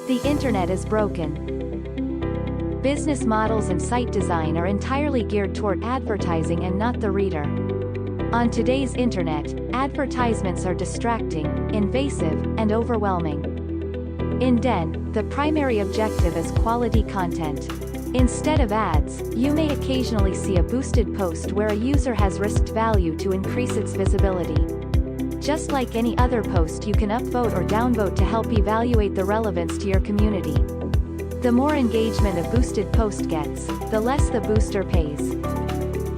The internet is broken. Business models and site design are entirely geared toward advertising and not the reader. On today's internet, advertisements are distracting, invasive, and overwhelming. In DEN, the primary objective is quality content. Instead of ads, you may occasionally see a boosted post where a user has risked value to increase its visibility. Just like any other post, you can upvote or downvote to help evaluate the relevance to your community. The more engagement a boosted post gets, the less the booster pays.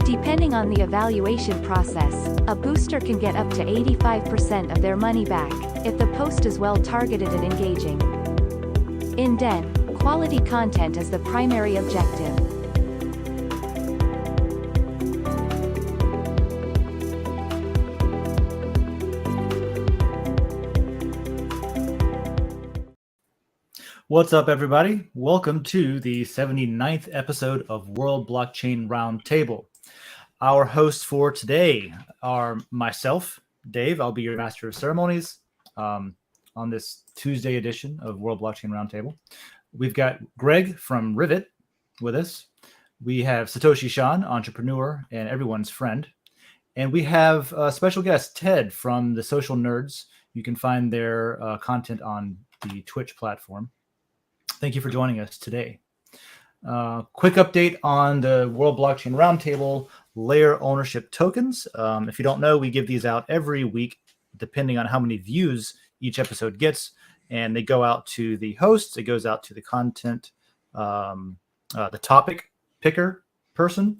Depending on the evaluation process, a booster can get up to 85% of their money back, if the post is well targeted and engaging. In DEN, quality content is the primary objective. What's up, everybody? Welcome to the 79th episode of World Blockchain Roundtable. Our hosts for today are myself, Dave. I'll be your master of ceremonies on this Tuesday edition of World Blockchain Roundtable. We've got Greg from Rivet with us. We have Satoshi Shon, entrepreneur and everyone's friend. And we have a special guest, Ted from the Social Nerds. You can find their content on the Twitch platform. Thank you for joining us today. Quick update on the World Blockchain Roundtable layer ownership tokens. If you don't know, we give these out every week, depending on how many views each episode gets. And they go out to the hosts. It goes out to the content, the topic picker person.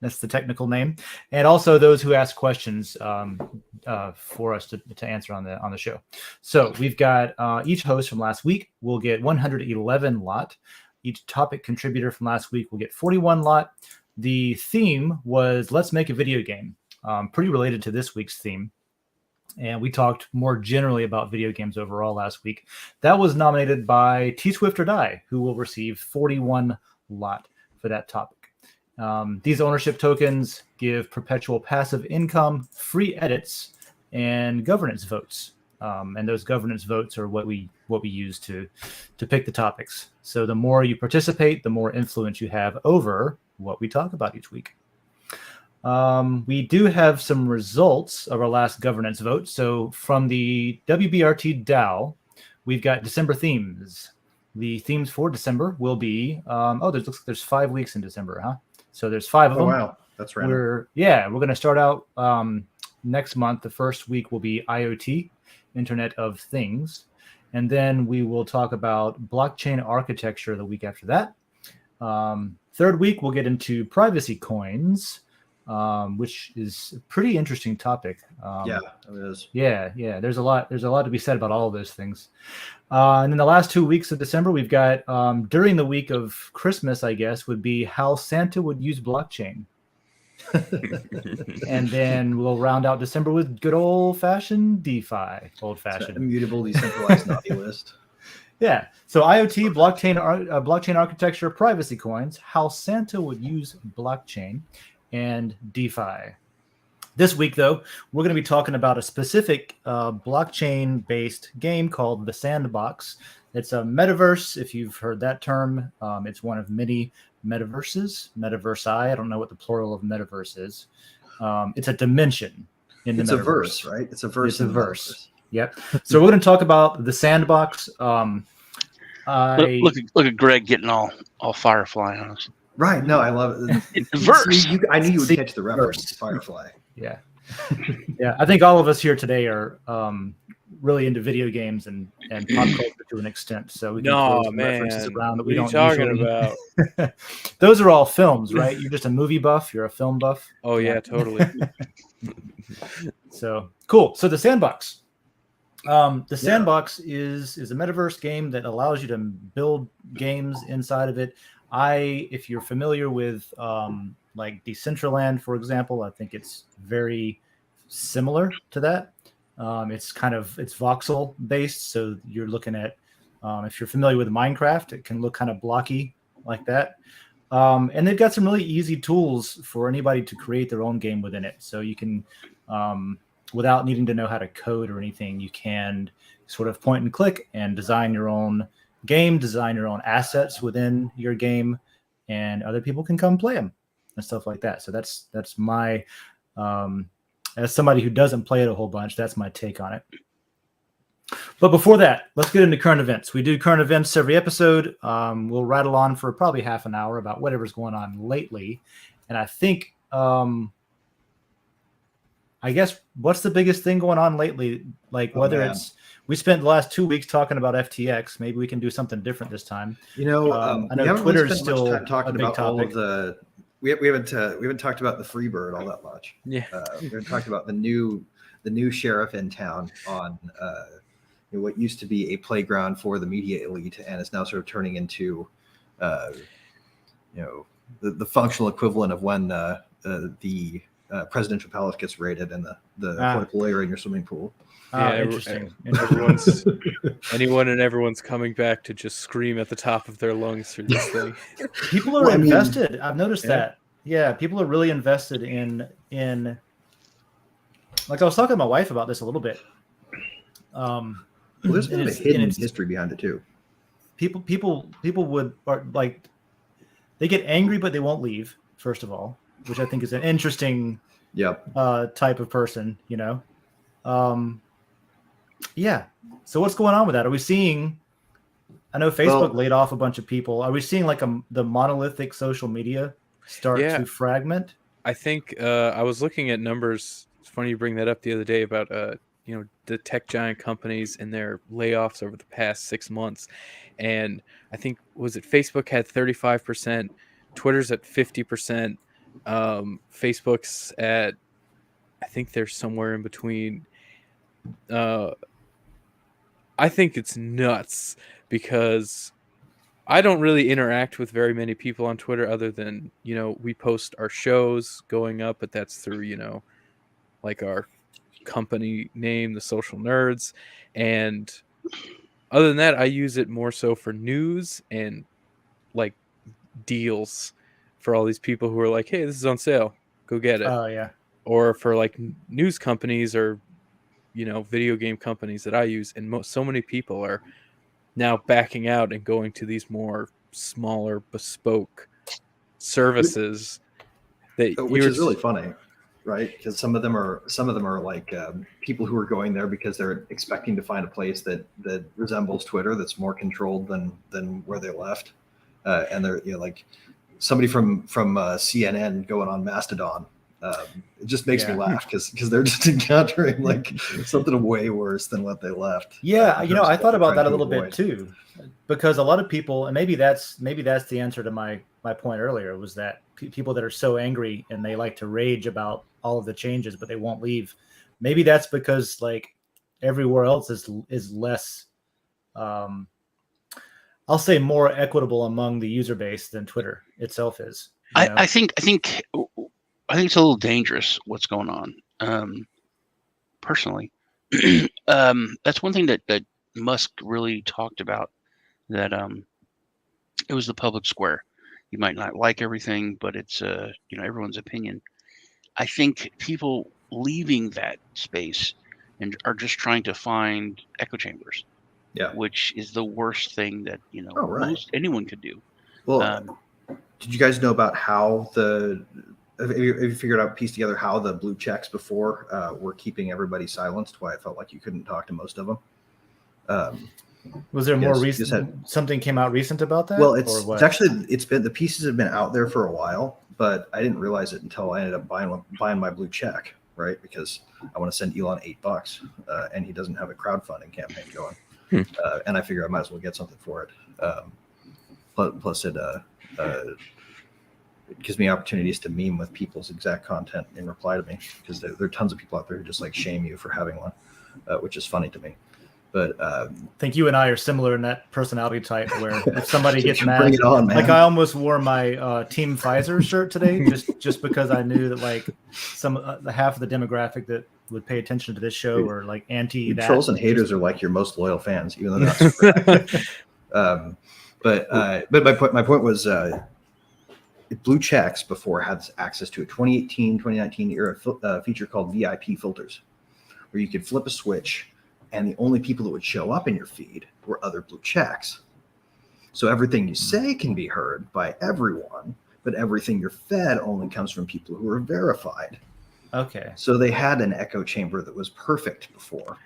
That's the technical name. And also those who ask questions for us to answer on the show. So we've got each host from last week will get 111 lot. Each topic contributor from last week will get 41 lot. The theme was Let's Make a Video Game, pretty related to this week's theme. And we talked more generally about video games overall last week. That was nominated by T Swift or Die, who will receive 41 lot for that topic. These ownership tokens give perpetual passive income, free edits, and governance votes. And those governance votes are what we use to pick the topics. So the more you participate, the more influence you have over what we talk about each week. We do have some results of our last governance vote. So from the WBRT DAO, we've got December themes. The themes for December will be looks like there's 5 weeks in December, huh? So there's 5 of them. Wow, that's random. We're going to start out next month. The first week will be IoT, Internet of Things. And then we will talk about blockchain architecture the week after that. Third week, we'll get into privacy coins, which is a pretty interesting topic. Yeah, it is. Yeah. There's a lot to be said about all of those things. And then the last 2 weeks of December, we've got during the week of Christmas, I guess, would be how Santa would use blockchain. And then we'll round out December with good old-fashioned DeFi. Old-fashioned. Immutable, decentralized naughty list. Yeah. So IoT, blockchain architecture, privacy coins, how Santa would use blockchain, and DeFi. This week, though, we're going to be talking about a specific blockchain-based game called the Sandbox. It's a metaverse, if you've heard that term. It's one of many metaverses. Metaverse I don't know what the plural of metaverse is. It's a dimension in the metaverse. It's a verse, right? It's a verse. It's a verse. Yep. So we're going to talk about the Sandbox. Look at Greg getting all Firefly on us. Right. No, I love it. It's a verse. I knew you would catch the reference. Firefly. Yeah. Yeah. I think all of us here today are really into video games and pop culture to an extent. So we can throw references around that we don't talking usually about? Those are all films, right? You're just a movie buff. You're a film buff. Oh yeah, totally. So cool. So the Sandbox. The Sandbox is a metaverse game that allows you to build games inside of it. If you're familiar with like Decentraland, for example, I think it's very similar to that. It's voxel based. So you're looking at, if you're familiar with Minecraft, it can look kind of blocky like that. And they've got some really easy tools for anybody to create their own game within it. So you can, without needing to know how to code or anything, you can sort of point and click and design your own game, design your own assets within your game, and other people can come play them and stuff like that. So that's my as somebody who doesn't play it a whole bunch, that's my take on it. But before that, let's get into current events. We do current events every episode. We'll rattle on for probably half an hour about whatever's going on lately. And I think, I guess, what's the biggest thing going on lately? Like we spent the last 2 weeks talking about FTX. Maybe we can do something different this time. I know Twitter's really still much time talking a big about topic. all of the. We haven't talked about the Freebird all that much. Yeah, we haven't talked about the new sheriff in town on what used to be a playground for the media elite, and is now sort of turning into, the functional equivalent of when the presidential palace gets raided and the political layer in your swimming pool. Interesting. Everyone's coming back to just scream at the top of their lungs through this thing. People are invested. I've noticed that. Yeah, people are really invested in. Like I was talking to my wife about this a little bit. There's been a hidden history behind it too. People they get angry, but they won't leave. First of all, which I think is an interesting type of person. Yeah. So what's going on with that? Are we seeing? I know Facebook laid off a bunch of people. Are we seeing like the monolithic social media start to fragment? I think I was looking at numbers. It's funny you bring that up the other day about the tech giant companies and their layoffs over the past 6 months. And I think, Facebook had 35%, Twitter's at 50%, Facebook's at, I think they're somewhere in between. I think it's nuts because I don't really interact with very many people on Twitter other than, we post our shows going up, but that's through, like our company name, the Social Nerds. And other than that, I use it more so for news and like deals for all these people who are like, hey, this is on sale, go get it. Oh yeah. Or for like news companies or video game companies that I use, and so many people are now backing out and going to these more smaller bespoke services which is really funny, right? Because some of them are like people who are going there because they're expecting to find a place that resembles Twitter, that's more controlled than where they left, and they're like somebody from CNN going on Mastodon. It just makes me laugh because they're just encountering like something way worse than what they left. Yeah, I thought about that a little bit too, because a lot of people, and maybe that's the answer to my point earlier, was that people that are so angry and they like to rage about all of the changes, but they won't leave. Maybe that's because like everywhere else is less, I'll say more equitable among the user base than Twitter itself is. I think it's a little dangerous what's going on. Personally, that's one thing that Musk really talked about. That it was the public square. You might not like everything, but it's everyone's opinion. I think people leaving that space and are just trying to find echo chambers. Yeah, which is the worst thing that most anyone could do. Well, did you guys know about how have you figured out, pieced together how the blue checks before were keeping everybody silenced? Why I felt like you couldn't talk to most of them. Was there more recent? Something came out recent about that? Well, it's actually been, the pieces have been out there for a while, but I didn't realize it until I ended up buying my blue check, right? Because I want to send Elon $8, and he doesn't have a crowdfunding campaign going, and I figure I might as well get something for it. Plus, it gives me opportunities to meme with people's exact content in reply to me, because there are tons of people out there who just like shame you for having one, which is funny to me. But I think you and I are similar in that personality type, where if somebody gets mad, bring it on, man. Like I almost wore my Team Pfizer shirt today just because I knew that like the half of the demographic that would pay attention to this show were like anti that. Trolls and haters are like your most loyal fans, even though they're not super active. But my point was, blue checks before had access to a 2018, 2019 era feature called VIP filters, where you could flip a switch and the only people that would show up in your feed were other blue checks. So everything you say can be heard by everyone, but everything you're fed only comes from people who are verified. Okay. So they had an echo chamber that was perfect before.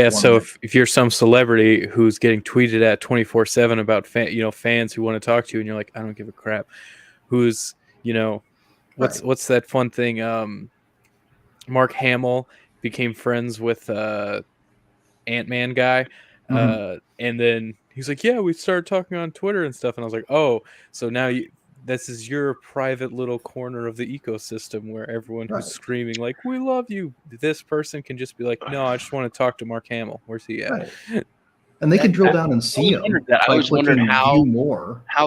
So if you're some celebrity who's getting tweeted at 24/7 about fans who want to talk to you, and you're like, I don't give a crap. Who's what's that fun thing? Mark Hamill became friends with Ant-Man guy, and then he's like, yeah, we started talking on Twitter and stuff, and I was like, oh, so now this is your private little corner of the ecosystem where everyone who's screaming like, we love you, this person can just be like, no, I just want to talk to Mark Hamill. Where's he at? Right. And they can drill down and see him. I always wondered how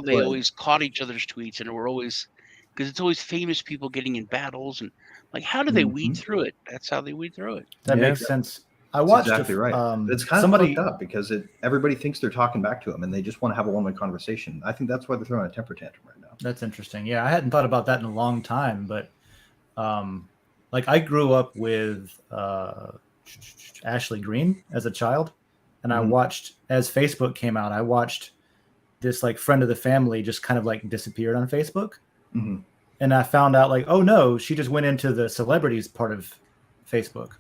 they but always caught each other's tweets, and were always, because it's always famous people getting in battles, and like, how do they weed through it? That's how they weed through it. That makes sense. I watched exactly right. It's kind of fucked up because everybody thinks they're talking back to him, and they just want to have a one-way conversation. I think that's why they're throwing a temper tantrum right now. That's interesting. Yeah, I hadn't thought about that in a long time, but like I grew up with Ashley Green as a child, and I watched, as Facebook came out, I watched this like friend of the family just kind of like disappeared on Facebook. And I found out like, oh no, she just went into the celebrities part of Facebook.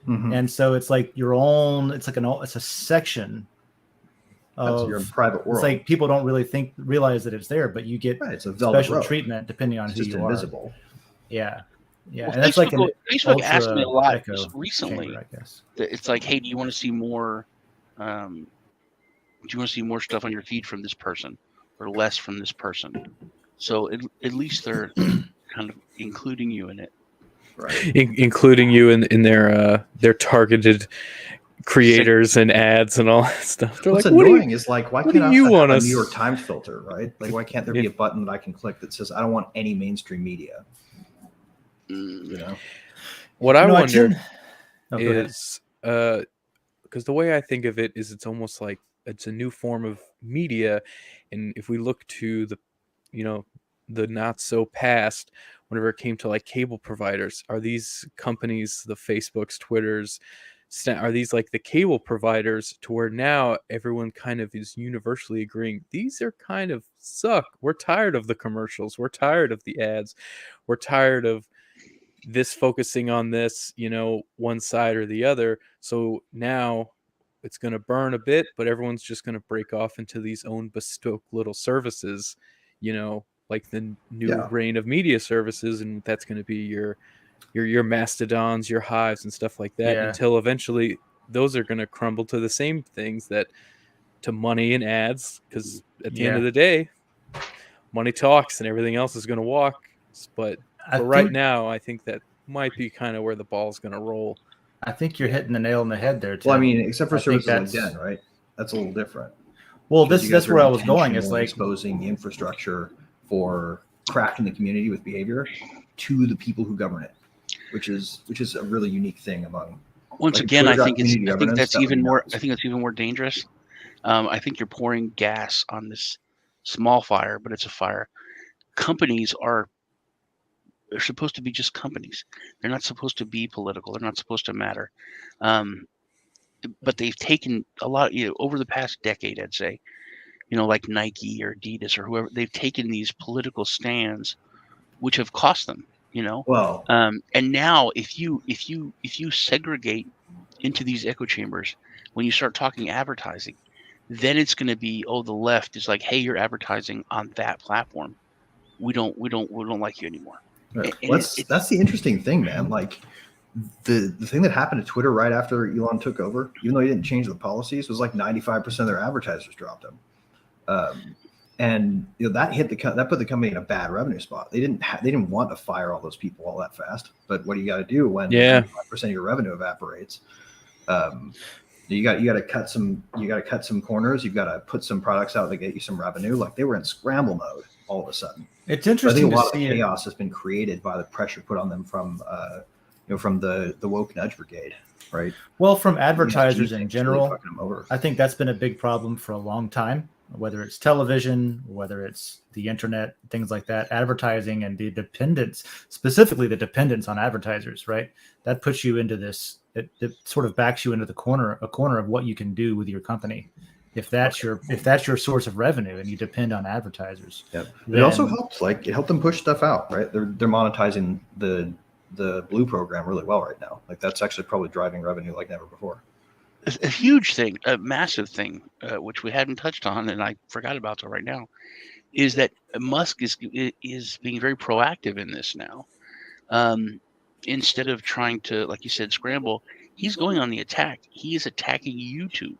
And so it's like your own, it's a section of your private world. It's like people don't really realize that it's there, but you get it's a special treatment depending on who you invisible. Yeah. Yeah. Well, and that's like Facebook asked me a lot recently. Chamber, I guess. It's like, hey, do you want to see more? Do you want to see more stuff on your feed from this person, or less from this person? So at least they're kind of including you in it. Right. Including you in their targeted creators and ads and all that stuff. They're What's like, annoying is like, why can't I you have want a New York Times filter, right? Like, why can't there be a button that I can click that says I don't want any mainstream media? You know, what I wonder is because the way I think of it is it's almost like it's a new form of media, and if we look to the not so past, whenever it came to like cable providers, are these companies, the Facebooks, Twitters, are these like the cable providers to where now everyone kind of is universally agreeing these are kind of suck. We're tired of the commercials. We're tired of the ads. We're tired of this focusing on this, one side or the other. So now it's going to burn a bit, but everyone's just going to break off into these own bespoke little services, like the new reign of media services, and that's going to be your Mastodons, your Hives, and stuff like that. Until eventually those are going to crumble to the same things, to money and ads, because at the end of the day, money talks, and everything else is going to walk. But right now, I think that might be kind of where the ball's going to roll. I think you're hitting the nail on the head there, Tim. Well, I mean, except for services like Den, right? That's a little different. Well, that's where I was going. Is like exposing the infrastructure for cracking the community with behavior to the people who govern it, which is a really unique thing among. Once again, I think that's even more dangerous. I think you're pouring gas on this small fire, but it's a fire. Companies are supposed to be just companies. They're not supposed to be political. They're not supposed to matter. But they've taken a lot, over the past decade, I'd say, like Nike or Adidas or whoever, they've taken these political stands, which have cost them, Well, and now if you segregate into these echo chambers, when you start talking advertising, then it's going to be, the left is like, hey, you're advertising on that platform. We don't like you anymore. Right. That's the interesting thing, man. Like the thing that happened to Twitter right after Elon took over, even though he didn't change the policies, was like 95% of their advertisers dropped them. And that put the company in a bad revenue spot. They didn't want to fire all those people all that fast. But what do you got to do when 95% of your revenue evaporates? You got to cut some corners. You've got to put some products out that get you some revenue. Like they were in scramble mode all of a sudden. It's interesting. I think a lot of chaos has been created by the pressure put on them from the woke nudge brigade, right? Well, from advertisers in general, really I think that's been a big problem for a long time. Whether it's television, whether it's the internet, things like that, advertising and the dependence, specifically the dependence on advertisers, right? That puts you into this. It sort of backs you into a corner of what you can do with your company. if that's your source of revenue and you depend on advertisers. Yep. It also helps, like it helped them push stuff out, right? They're monetizing the Blue program really well right now. Like that's actually probably driving revenue like never before. A huge thing, a massive thing, which we hadn't touched on, and I forgot about till right now, is that Musk is being very proactive in this now. Instead of trying to, like you said, scramble, he's going on the attack. He is attacking YouTube.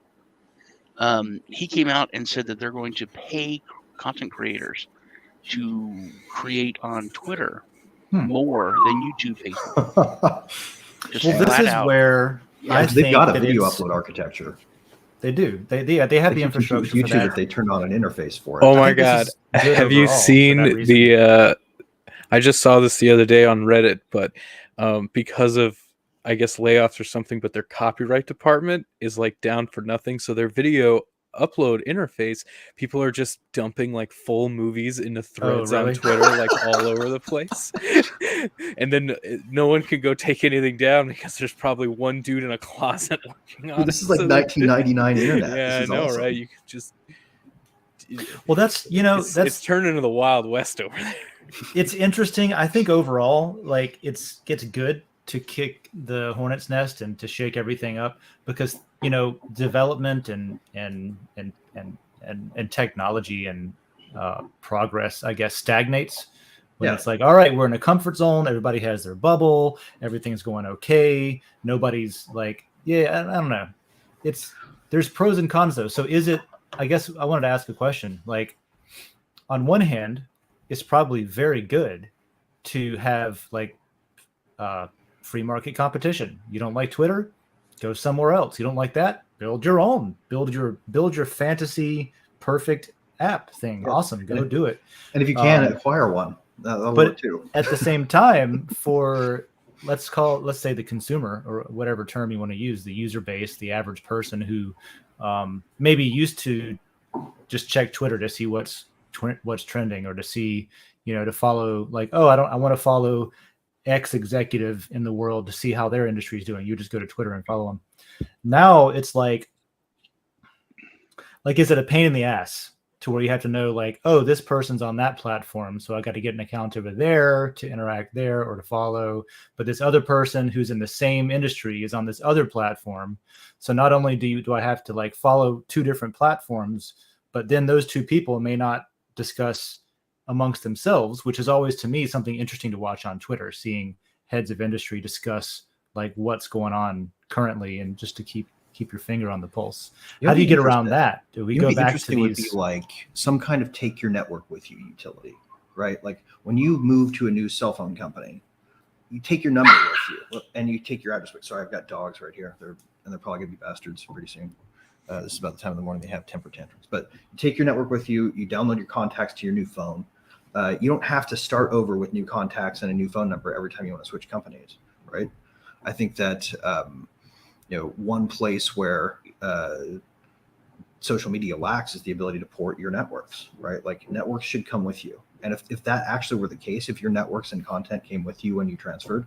He came out and said that they're going to pay content creators to create on Twitter more than YouTube pays. Well, this is where I think they've got a video upload architecture. They do. They have the infrastructure for YouTube that. If they turned on an interface for it. Oh my God! Have you seen the? I just saw this the other day on Reddit, but because of, I guess, layoffs or something, but their copyright department is like down for nothing. So their video upload interface, people are just dumping like full movies into threads on Twitter, like all over the place. And then no one can go take anything down because there's probably one dude in a closet working on this is like 1999 internet. Yeah, this is I know, awesome. right? You could just. Well, it's turning into the Wild West over there. It's interesting. I think overall, like it's good to kick the hornet's nest and to shake everything up because development and technology and progress, I guess, stagnates when it's like, all right, we're in a comfort zone. Everybody has their bubble. Everything's going okay. Nobody's like, I don't know. There's pros and cons though. So is it? I guess I wanted to ask a question. Like, on one hand, it's probably very good to have like free market competition. You don't like Twitter? Go somewhere else. You don't like that? Build your own. Build your fantasy perfect app thing. Yeah. Awesome. Go do it. And if you can acquire one, that'll work too. At the same time, for let's say the consumer or whatever term you want to use, the user base, the average person who maybe used to just check Twitter to see what's trending or to see, to follow like, I want to follow X executive in the world to see how their industry is doing. You just go to Twitter and follow them. Now it's like, is it a pain in the ass to where you have to know like, this person's on that platform, so I got to get an account over there to interact there or to follow, but this other person who's in the same industry is on this other platform. So not only do I have to like follow two different platforms, but then those two people may not discuss amongst themselves, which is always to me something interesting to watch on Twitter, seeing heads of industry discuss like what's going on currently and just to keep your finger on the pulse. How do you get around that? Do we go back to these? Would be like some kind of take your network with you utility, right? Like when you move to a new cell phone company, you take your number with you and you take your address. Sorry, I've got dogs right here. They're probably gonna be bastards pretty soon. This is about the time of the morning they have temper tantrums. But you take your network with you. You download your contacts to your new phone. You don't have to start over with new contacts and a new phone number every time you want to switch companies, right? I think that one place where social media lacks is the ability to port your networks, right? Like networks should come with you. And if that actually were the case, if your networks and content came with you when you transferred,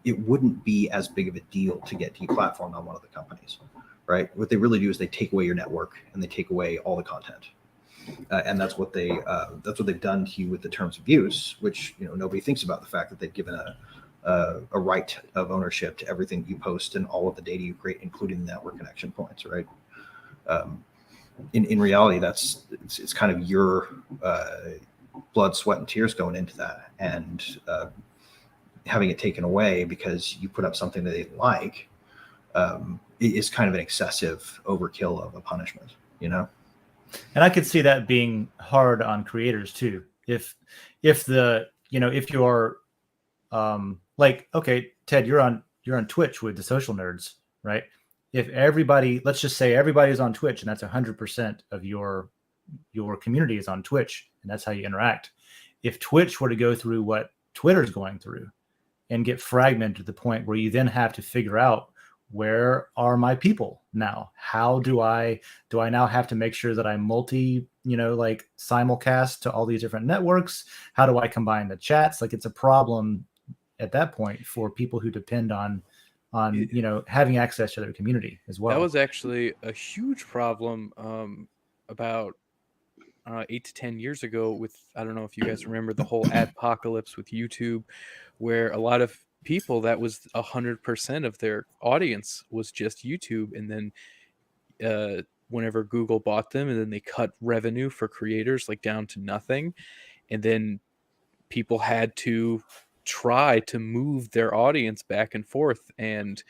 it wouldn't be as big of a deal to get deplatformed on one of the companies, right? What they really do is they take away your network and they take away all the content. And that's what they've done to you with the terms of use, which nobody thinks about the fact that they've given a right of ownership to everything you post and all of the data you create, including the network connection points, right? In reality, it's kind of your blood, sweat, and tears going into that, and having it taken away because you put up something that they like is kind of an excessive overkill of a punishment, And I could see that being hard on creators too. If you're like, okay, Ted, you're on Twitch with the social nerds, right? If everybody, let's just say everybody's on Twitch and that's 100% of your community is on Twitch and that's how you interact. If Twitch were to go through what Twitter's going through and get fragmented to the point where you then have to figure out, where are my people now? How do I now have to make sure that I like simulcast to all these different networks? How do I combine the chats? Like it's a problem at that point for people who depend on on having access to their community as well. That was actually a huge problem about 8 to 10 years ago with, I don't know if you guys remember the whole adpocalypse with YouTube, where a lot of people, that was 100% of their audience was just YouTube. And then whenever Google bought them, and then they cut revenue for creators like down to nothing. And then people had to try to move their audience back and forth. And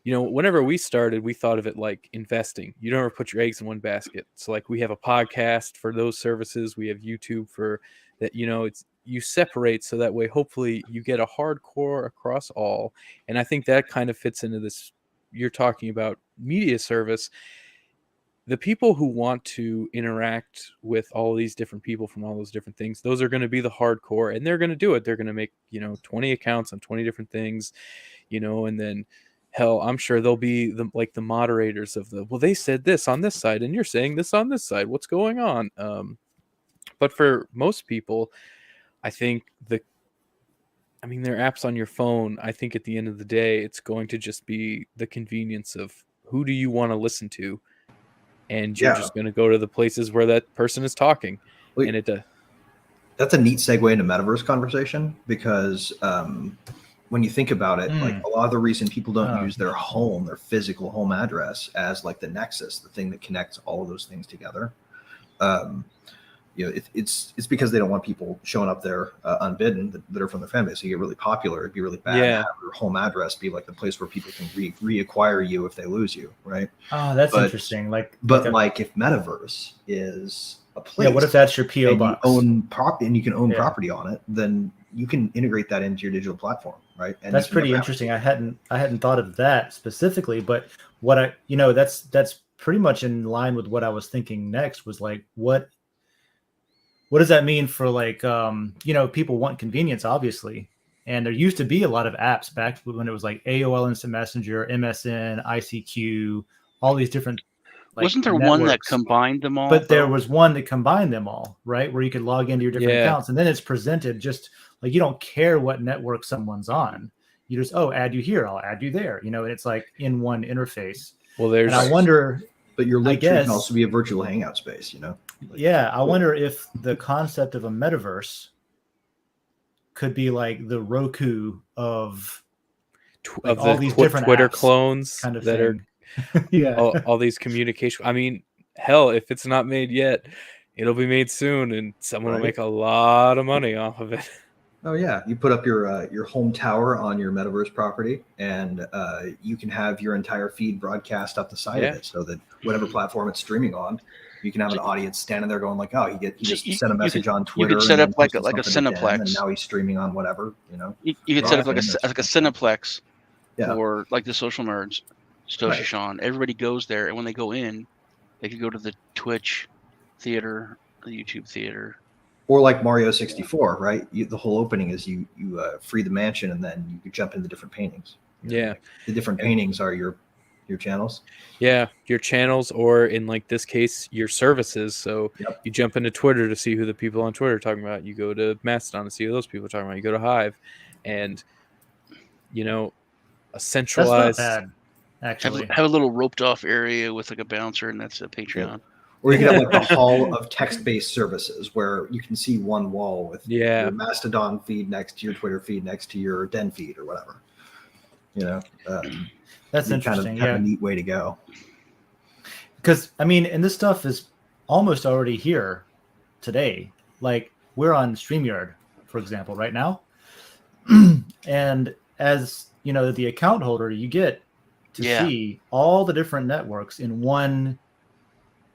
whenever we started, we thought of it like investing. You don't ever put your eggs in one basket. So like we have a podcast for those services. We have YouTube for that. It's, you separate so that way, hopefully you get a hardcore across all. And I think that kind of fits into this. You're talking about media service. The people who want to interact with all these different people from all those different things, those are going to be the hardcore, and they're going to do it. They're going to make, 20 accounts on 20 different things, and then hell, I'm sure they'll be the moderators of well, they said this on this side and you're saying this on this side. What's going on? But for most people, I think their apps on your phone, I think at the end of the day, it's going to just be the convenience of who do you want to listen to? And you're just going to go to the places where that person is talking. Wait, and that's a neat segue into metaverse conversation, because when you think about it, like a lot of the reason people don't use their home, their physical home address, as like the nexus, the thing that connects all of those things together. It's because they don't want people showing up there unbidden that are from their fan base. So you get really popular. It'd be really bad to have your home address be like the place where people can reacquire you if they lose you, right? Oh, that's interesting. Like if metaverse is a place, what if that's your PO box? You own property, and you can own property on it, then you can integrate that into your digital platform, right? And that's pretty interesting. I hadn't thought of that specifically, but what that's pretty much in line with what I was thinking next was like, what does that mean for like, people want convenience, obviously. And there used to be a lot of apps back when it was like AOL Instant Messenger, MSN, ICQ, all these different. Wasn't there one that combined them all? But there was one that combined them all, right? Where you could log into your different accounts, and then it's presented just like you don't care what network someone's on. You just, add you here, I'll add you there. And it's like in one interface. Well, and I wonder, but your link tree can also be a virtual hangout space, I wonder if the concept of a metaverse could be like the Roku of all these different Twitter clones kind of that thing. all these communication. Hell, if it's not made yet, it'll be made soon, and someone will make a lot of money off of it. Oh yeah, you put up your home tower on your metaverse property, and you can have your entire feed broadcast up the side of it, so that whatever platform it's streaming on, you can have an audience standing there going like, oh, he just sent a message on Twitter. You could set up like a Cineplex, and now he's streaming on whatever. You could set up like a Cineplex, or like the Social Nerds, Stoshi Sean. Everybody goes there, and when they go in, they could go to the Twitch theater, the YouTube theater. Or like Mario 64, right? The whole opening is you free the mansion, and then you could jump into different paintings. The different paintings are your channels. Yeah, your channels, or in like this case, your services. So you jump into Twitter to see who the people on Twitter are talking about. You go to Mastodon to see who those people are talking about. You go to Hive, and a centralized. That's not bad, actually. Have a little roped off area with like a bouncer, and that's a Patreon. Yeah. Or you can have like a hall of text-based services where you can see one wall with your Mastodon feed next to your Twitter feed next to your Den feed or whatever. That's interesting. Kind of a neat way to go. Because and this stuff is almost already here today. Like we're on StreamYard, for example, right now, and as the account holder, you get to see all the different networks in one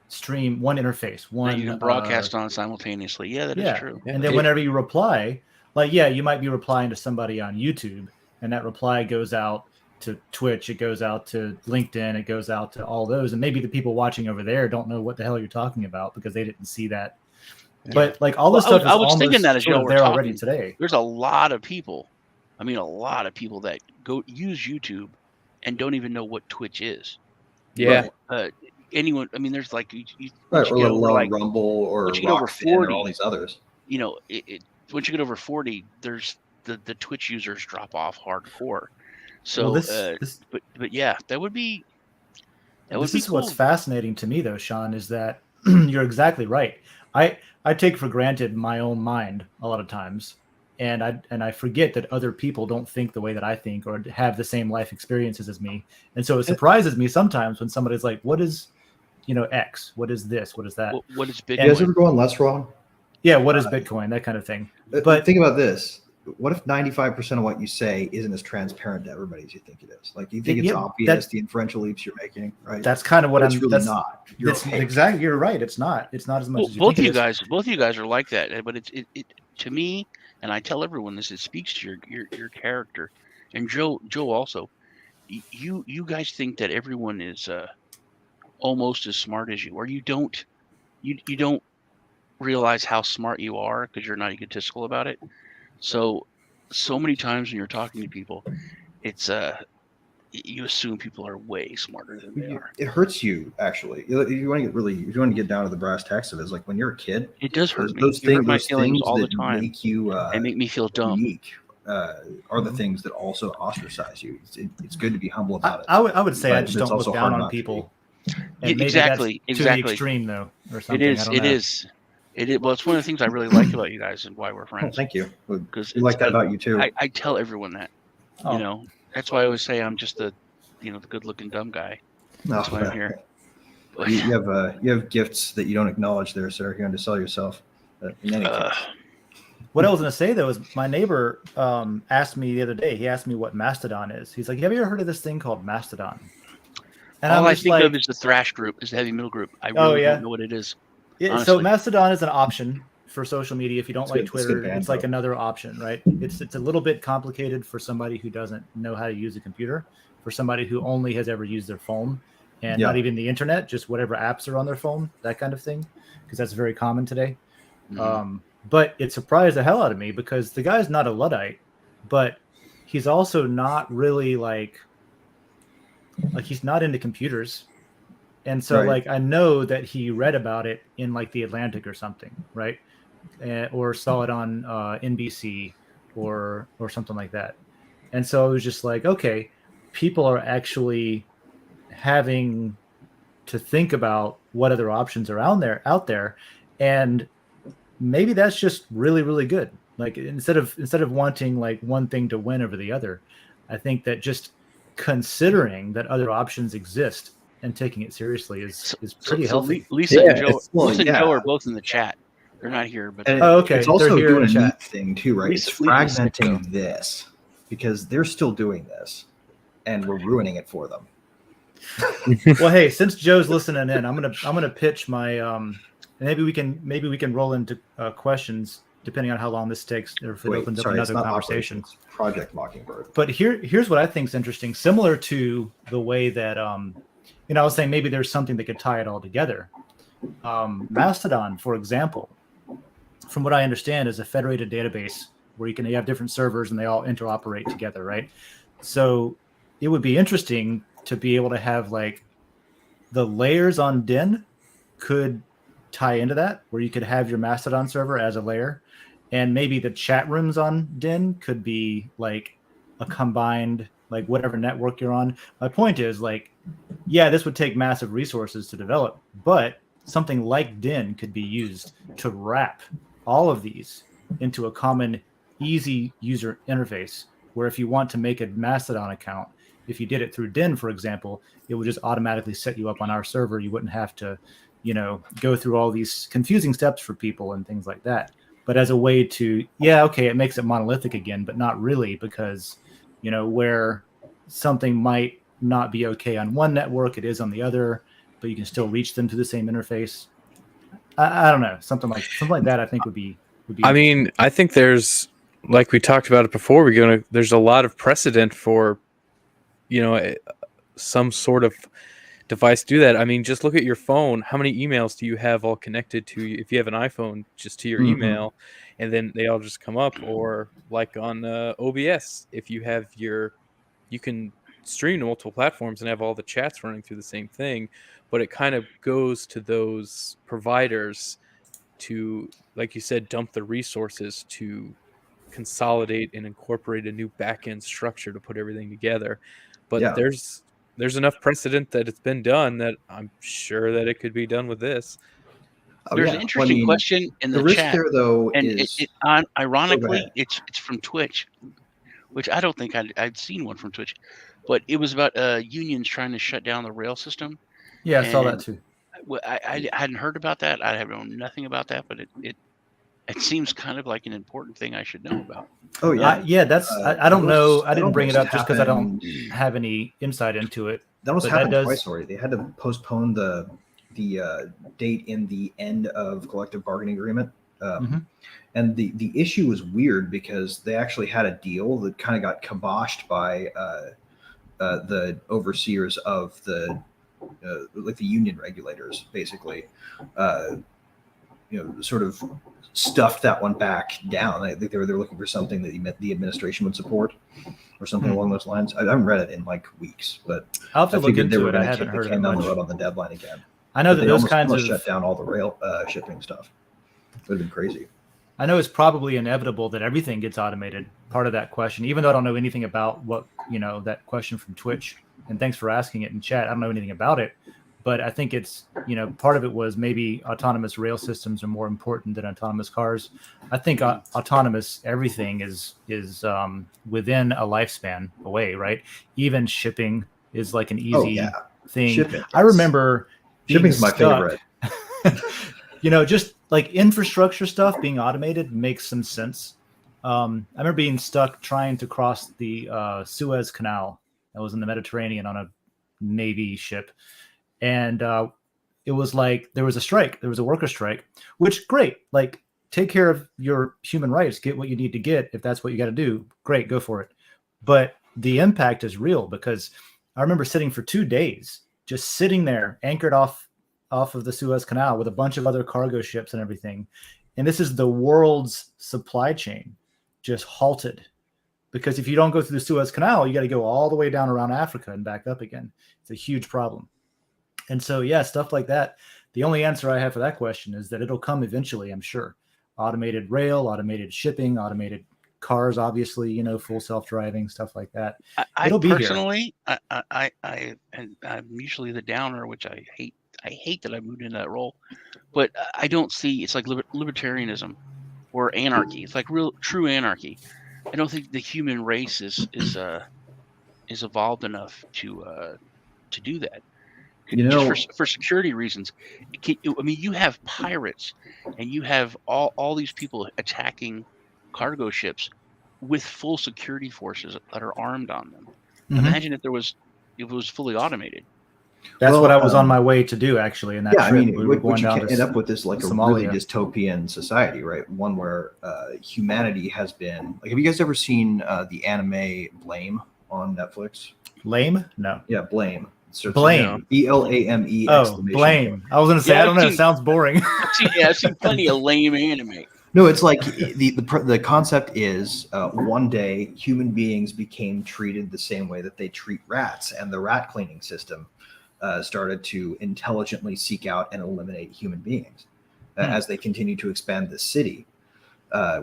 stream, one interface, one you can broadcast on simultaneously. Yeah, that is true. And then whenever you reply, you might be replying to somebody on YouTube, and that reply goes out to Twitch, it goes out to LinkedIn, it goes out to all those, and maybe the people watching over there don't know what the hell you're talking about because they didn't see that. But like all this stuff is almost thinking that as y'all were talking already today. There's a lot of people. A lot of people that go use YouTube and don't even know what Twitch is. Yeah. Anyone, there's like or Rumble or once you get over 40, or all these others. Once you get over 40, there's the Twitch users drop off hardcore. So, this but yeah, that would be this is cool. what's fascinating to me, though, Sean, is that you're exactly right. I take for granted my own mind a lot of times, and I forget that other people don't think the way that I think or have the same life experiences as me. And so it surprises me sometimes when somebody's like, "What is, X? What is this? What is that? What is Bitcoin?" You guys ever go on Less Wrong? Yeah, what is Bitcoin? That kind of thing. But think about this. What if 95% of what you say isn't as transparent to everybody as you think it is? Like, you think it's obvious, the inferential leaps you're making, right? That's kind of what it's really not. Exactly. You're right. It's not as much as you both think of you guys are like that. But it to me, and I tell everyone this, it speaks to your character. And Joe also, you guys think that everyone is almost as smart as you, or you don't realize how smart you are because you're not egotistical about it. So many times when you're talking to people, it's you assume people are way smarter than they are. It hurts you, actually. If you want to get down to the brass tacks of it, it's like when you're a kid, it does hurt me. Those things all that the time make you and make me feel dumb. unique are the things that also ostracize you. It's good to be humble about it. I would say I just don't look down on people. And exactly. To the extreme, though, or something. It is. Well, it's one of the things I really like about you guys and why we're friends. Oh, thank you. Because we like that about you too. I tell everyone that. Oh. That's why I always say I'm just the good-looking dumb guy. That's why I'm here. You have gifts that you don't acknowledge there, sir. You're going to sell yourself. In any case. What I was going to say, though, is my neighbor asked me the other day. He asked me what Mastodon is. He's like, "Have you ever heard of this thing called Mastodon?" And all I think of is the thrash group, is the heavy middle group. I really don't know what it is. Yeah, so Mastodon is an option for social media. If you don't like Twitter, it's like another option, right? It's a little bit complicated for somebody who doesn't know how to use a computer, for somebody who only has ever used their phone and not even the internet, just whatever apps are on their phone, that kind of thing, because that's very common today. Mm-hmm. But it surprised the hell out of me because the guy's not a Luddite, but he's also not really like he's not into computers. And so like I know that he read about it in like the Atlantic or something, right? Or saw it on NBC or something like that. And so I was just like, okay, people are actually having to think about what other options are out there, and maybe that's just really, really good. Like instead of wanting like one thing to win over the other, I think that just considering that other options exist and taking it seriously is pretty healthy. Lisa and Joe are both in the chat. They're not here, but okay. It's also doing a neat thing too, right? It's fragmenting this because they're still doing this, and we're ruining it for them. Well, hey, since Joe's listening in, I'm gonna pitch my maybe we can roll into questions depending on how long this takes, or if it opens up another conversation. Project Mockingbird. But here's what I think is interesting, similar to the way that I was saying maybe there's something that could tie it all together. Mastodon, for example, from what I understand, is a federated database where you have different servers and they all interoperate together, right? So it would be interesting to be able to have like the layers on DIN could tie into that, where you could have your Mastodon server as a layer, and maybe the chat rooms on DIN could be like a combined, like whatever network you're on. My point is like, yeah, this would take massive resources to develop, but something like DIN could be used to wrap all of these into a common, easy user interface, where if you want to make a Mastodon account, if you did it through DIN, for example, it would just automatically set you up on our server. You wouldn't have to, go through all these confusing steps for people and things like that. But as a way to, it makes it monolithic again, but not really, because, where something might not be okay on one network, it is on the other, but you can still reach them through the same interface. I don't know, something like that. I think would be. I mean, I think there's, like we talked about it before, there's a lot of precedent for, some sort of device to do that. I mean, just look at your phone. How many emails do you have all connected to you? If you have an iPhone, just to your email, and then they all just come up. Or like on OBS, if you have you can stream to multiple platforms and have all the chats running through the same thing. But it kind of goes to those providers to, like you said, dump the resources to consolidate and incorporate a new back-end structure to put everything together. But Yeah. there's enough precedent that it's been done that I'm sure that it could be done with this. There's an interesting question in the risk chat, there, though, and is ironically, it's from Twitch, which I don't think I'd seen one from Twitch, but it was about unions trying to shut down the rail system. Yeah, I saw that too. I hadn't heard about that. I have known nothing about that, but it seems kind of like an important thing I should know about. Oh yeah, I don't know. I didn't bring it up just because I don't have any insight into it. That was happened twice already. They had to postpone the date in the end of collective bargaining agreement. And the issue was weird because they actually had a deal that kind of got kiboshed by the overseers of the like the union regulators, basically. Sort of stuffed that one back down. I think they were looking for something that the administration would support, or something along those lines. I haven't read it in like weeks, but I'll have to look into it. I haven't heard it much. On the deadline again. I know that those kinds of shut down all the rail shipping stuff. It would have been crazy. I know it's probably inevitable that everything gets automated. Part of that question, even though I don't know anything about what that question from Twitch, and thanks for asking it in chat. I don't know anything about it, but I think it's part of it was maybe autonomous rail systems are more important than autonomous cars. I think autonomous everything is within a lifespan away, right? Even shipping is like an easy thing. Shipping, I remember shipping's my favorite. Just like infrastructure stuff being automated makes some sense. I remember being stuck trying to cross the Suez Canal. I was in the Mediterranean on a Navy ship. And it was like there was a strike. There was a worker strike, which great. Like take care of your human rights. Get what you need to get. If that's what you got to do, great, go for it. But the impact is real because I remember sitting for 2 days, just sitting there anchored off of the Suez Canal with a bunch of other cargo ships and everything. And this is the world's supply chain just halted. Because if you don't go through the Suez Canal, you got to go all the way down around Africa and back up again. It's a huge problem. And so, yeah, stuff like that. The only answer I have for that question is that it'll come eventually, I'm sure. Automated rail, automated shipping, automated cars, obviously, full self-driving, stuff like that. It'll be personally, here. I'm usually the downer, which I hate. I hate that I moved into that role, but I don't see it's like libertarianism or anarchy. It's like real true anarchy. I don't think the human race is evolved enough to do that. Just for security reasons. You have pirates, and you have all these people attacking cargo ships with full security forces that are armed on them. Imagine if it was fully automated. That's what I was on my way to do, actually. In that trip, we were going down to end up with this like Somalia. A really dystopian society, right? One where humanity has been like. Have you guys ever seen the anime Blame on Netflix? Blame? No. Yeah, Blame. Blame. BLAME. Oh, Blame. I was going to say, I don't know. It sounds boring. I've seen plenty of lame anime. No, it's like the concept is one day human beings became treated the same way that they treat rats, and the rat cleaning system started to intelligently seek out and eliminate human beings as they continue to expand the city.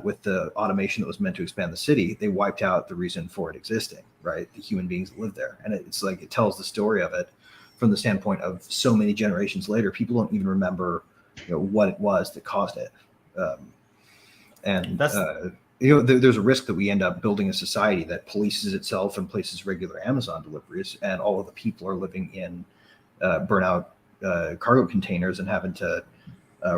With the automation that was meant to expand the city, they wiped out the reason for it existing, right? The human beings that live there. And it's like it tells the story of it from the standpoint of so many generations later. People don't even remember what it was that caused it. There's a risk that we end up building a society that polices itself and places regular Amazon deliveries, and all of the people are living in burnout cargo containers and having to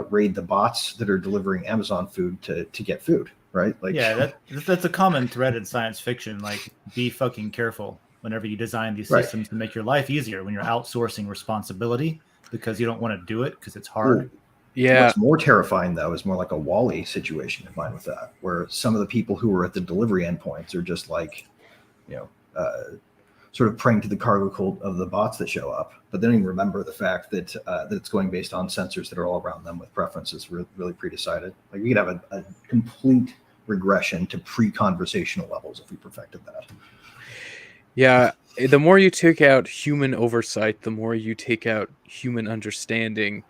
raid the bots that are delivering Amazon food to get food, right? Like, yeah, that's a common thread in science fiction. Like, be fucking careful whenever you design these systems to make your life easier when you're outsourcing responsibility because you don't want to do it because it's hard. Yeah. What's more terrifying, though, is more like a Wall-E situation in mind with that, where some of the people who are at the delivery endpoints are just like, sort of praying to the cargo cult of the bots that show up, but they don't even remember the fact that that it's going based on sensors that are all around them with preferences really pre-decided. Like we could have a complete regression to pre-conversational levels if we perfected that. Yeah, the more you take out human oversight, the more you take out human understanding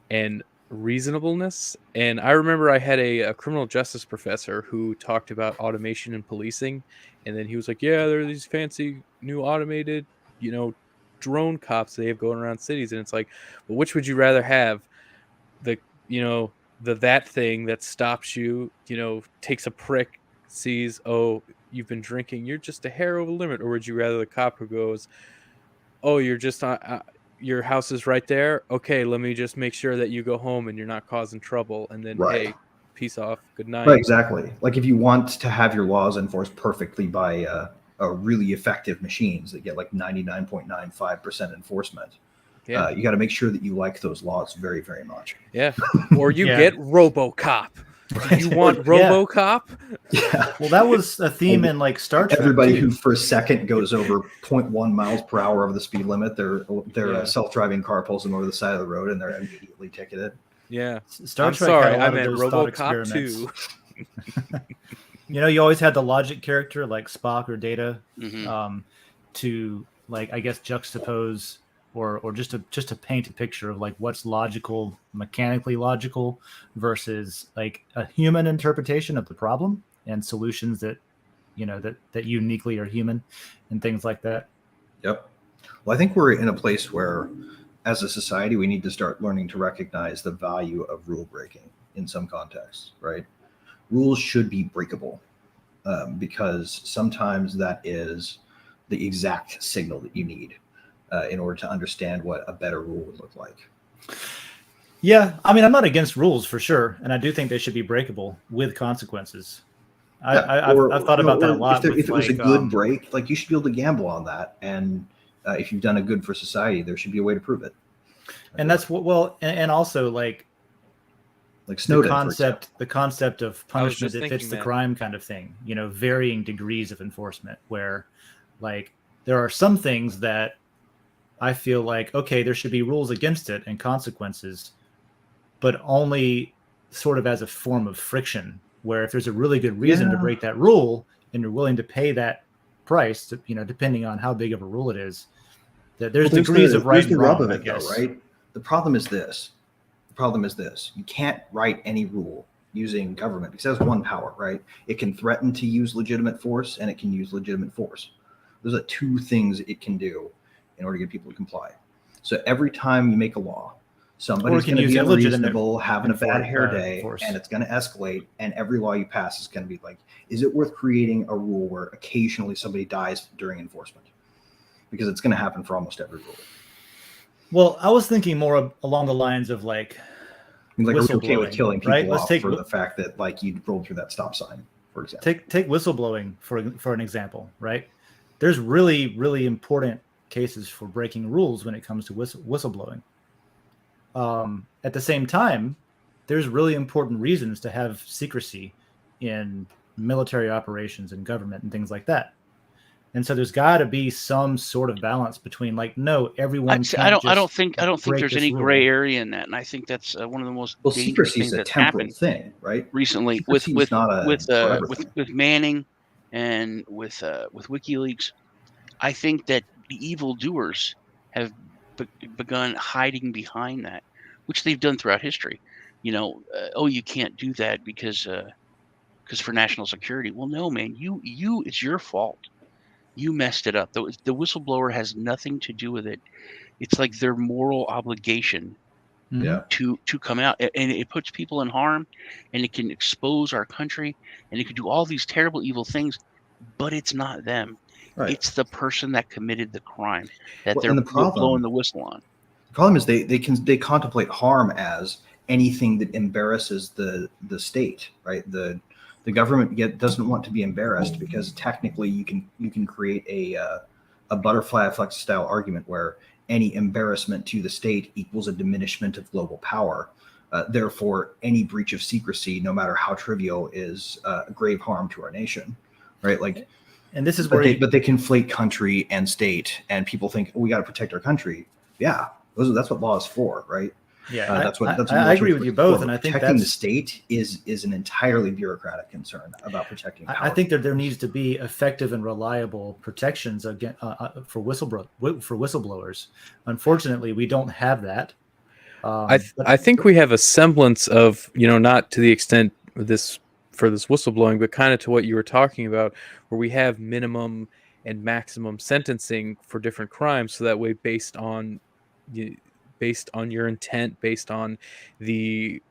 and reasonableness. And I remember I had a criminal justice professor who talked about automation in policing, and then he was like, yeah, there are these fancy new automated, drone cops they have going around cities. And it's like, well, which would you rather have? The that thing that stops you, takes a prick, sees, oh, you've been drinking, you're just a hair over the limit? Or would you rather the cop who goes, oh, you're just on your house is right there, okay, let me just make sure that you go home and you're not causing trouble, and then Right. hey, peace off, good night. Right, exactly. Like if you want to have your laws enforced perfectly by really effective machines that get like 99.95% enforcement, Yeah. you got to make sure that you like those laws very, very much. Yeah. Or you Yeah. get RoboCop. Right. You want Yeah. RoboCop? Yeah. Well, that was a theme in like Star Trek. Everybody too. who for a second goes over 0.1 miles per hour over the speed limit, their Yeah. self-driving car pulls them over the side of the road and they're immediately ticketed. Yeah. Star I'm Trek sorry, had a I lot meant of those thought RoboCop experiments. 2. You always had the logic character like Spock or Data Mm-hmm. to like, I guess, juxtapose or just to paint a picture of like what's logical, mechanically logical versus like a human interpretation of the problem and solutions that that uniquely are human and things like that. Yep. Well, I think we're in a place where, as a society, we need to start learning to recognize the value of rule breaking in some contexts, right? Rules should be breakable because sometimes that is the exact signal that you need in order to understand what a better rule would look like. Yeah, I mean, I'm not against rules for sure, and I do think they should be breakable with consequences. I've thought about that a lot. If it was a good break, like you should be able to gamble on that, and if you've done a good for society, there should be a way to prove it. And that's what and also like Snowden, the concept of punishment that fits the that. crime kind of thing. Varying degrees of enforcement, where like there are some things that I feel like, okay, there should be rules against it and consequences, but only sort of as a form of friction, where if there's a really good reason to break that rule and you're willing to pay that price, to, depending on how big of a rule it is, that there's degrees of right and wrong, of it, though, right? The problem is this. You can't write any rule using government because it has one power, right? It can threaten to use legitimate force and it can use legitimate force. Those are two things it can do in order to get people to comply. So every time you make a law, somebody's going to be unreasonable, having a bad hair day, and it's going to escalate. And every law you pass is going to be like, is it worth creating a rule where occasionally somebody dies during enforcement? Because it's going to happen for almost every rule. Well, I was thinking more along the lines of like, are you okay with killing people off for the fact that like you rolled through that stop sign, for example? Take whistleblowing for an example, right? There's really, really important cases for breaking rules when it comes to whistleblowing. At the same time, there's really important reasons to have secrecy in military operations and government and things like that. And so there's got to be some sort of balance between like, no, everyone. I don't think there's any gray area in that, and I think that's one of the most dangerous things that's happened right? recently with Manning and with WikiLeaks. I think that the evildoers have begun hiding behind that, which they've done throughout history. You can't do that because for national security. Well, no, man, it's your fault. You messed it up. The whistleblower has nothing to do with it. It's like their moral obligation to come out, and it puts people in harm, and it can expose our country, and it can do all these terrible, evil things, but it's not them. Right. It's the person that committed the crime that they're blowing the whistle on. The problem is they contemplate harm as anything that embarrasses the state, right? The government doesn't want to be embarrassed because technically you can create a butterfly effect style argument where any embarrassment to the state equals a diminishment of global power. Therefore, any breach of secrecy, no matter how trivial, is grave harm to our nation, right? Like, and this is where they conflate country and state, and people think we got to protect our country. Yeah, that's what law is for, right? Yeah, I agree with you both, and I think protecting the state is an entirely bureaucratic concern about protecting power. I think that there needs to be effective and reliable protections against for whistleblowers. Unfortunately, we don't have that. I think we have a semblance of, not to the extent of this for this whistleblowing, but kind of to what you were talking about, where we have minimum and maximum sentencing for different crimes, so that way based on your intent, based on the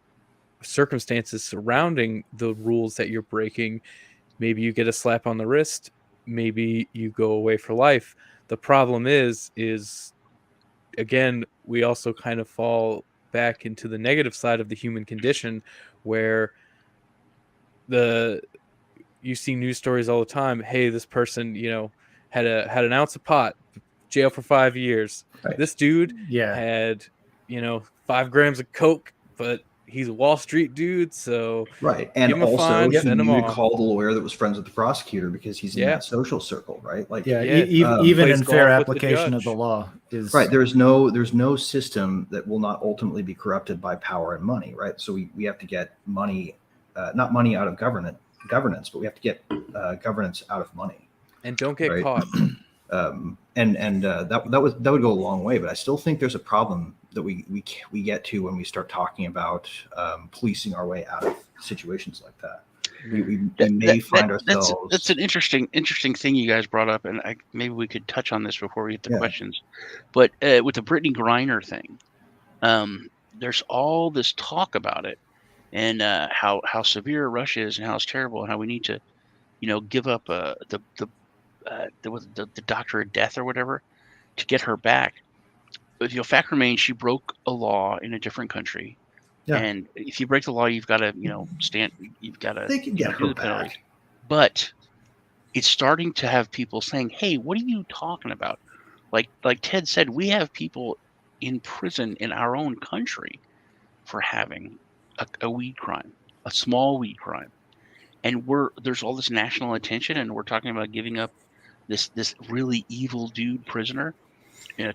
circumstances surrounding the rules that you're breaking, maybe you get a slap on the wrist, maybe you go away for life. The problem is again, we also kind of fall back into the negative side of the human condition, where you see news stories all the time. Hey, this person, had an ounce of pot, jail for 5 years. Right. This dude Yeah. had 5 grams of coke, but he's a Wall Street dude, so right. And give him a also fine, he send him knew to off. call the lawyer that was friends with the prosecutor because he's in Yeah. that social circle, right? Like even plays in fair golf with the application of the judge. law is right. There's no system that will not ultimately be corrupted by power and money, right? So we have to get money, not money out of governance, but we have to get governance out of money. And don't get Right. caught. That would go a long way, but I still think there's a problem that we get to when we start talking about policing our way out of situations like that. We may find ourselves. That's an interesting thing you guys brought up, and maybe we could touch on this before we get to questions. But with the Brittany Griner thing, there's all this talk about it, and how severe Russia is, and how it's terrible, and how we need to, give up the doctor of death or whatever to get her back. But fact remains, she broke a law in a different country. Yeah. And if you break the law, you've got to, you've got to they can get her the penalty. back. But it's starting to have people saying, hey, what are you talking about? Like Ted said, we have people in prison in our own country for having a weed crime, a small weed crime. And there's all this national attention, and we're talking about giving up this really evil dude prisoner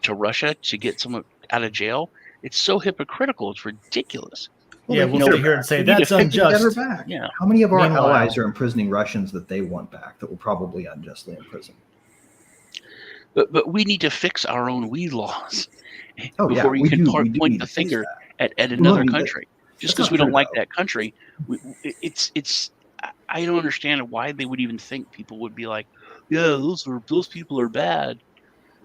to Russia to get someone out of jail. It's so hypocritical. It's ridiculous. Well, we'll sit here and say that's unjust. Get her back. Yeah. How many of our allies are imprisoning Russians that they want back that will probably unjustly imprison? But we need to fix our own weed laws before we can point the finger at another country. Just because we don't like that country, it's. I don't understand why they would even think people would be like, yeah, those people are bad,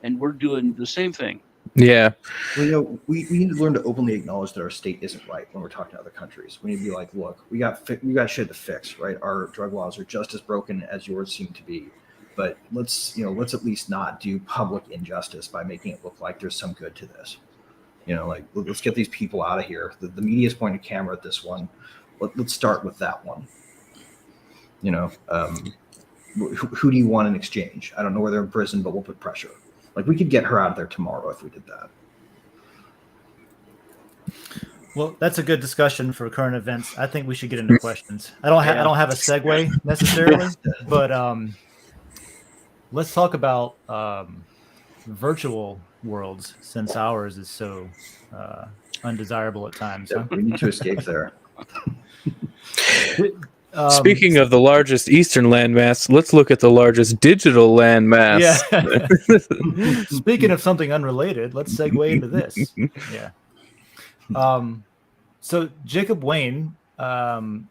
and we're doing the same thing. Yeah. Well, we need to learn to openly acknowledge that our state isn't right when we're talking to other countries. We need to be like, look, we got shit to fix, right? Our drug laws are just as broken as yours seem to be, but let's at least not do public injustice by making it look like there's some good to this. Let's get these people out of here. The media's pointing a camera at this one. Let's start with that one. Who do you want in exchange? I don't know where they're in prison, but we'll put pressure. Like, we could get her out of there tomorrow if we did that. Well, that's a good discussion for current events. I think we should get into questions. I don't have a segue necessarily, but let's talk about virtual worlds, since ours is so undesirable at times. Yeah, we need to escape there. Speaking of the largest eastern landmass, let's look at the largest digital landmass. Yeah. Speaking of something unrelated, let's segue into this. Yeah. So Jacob Wayne has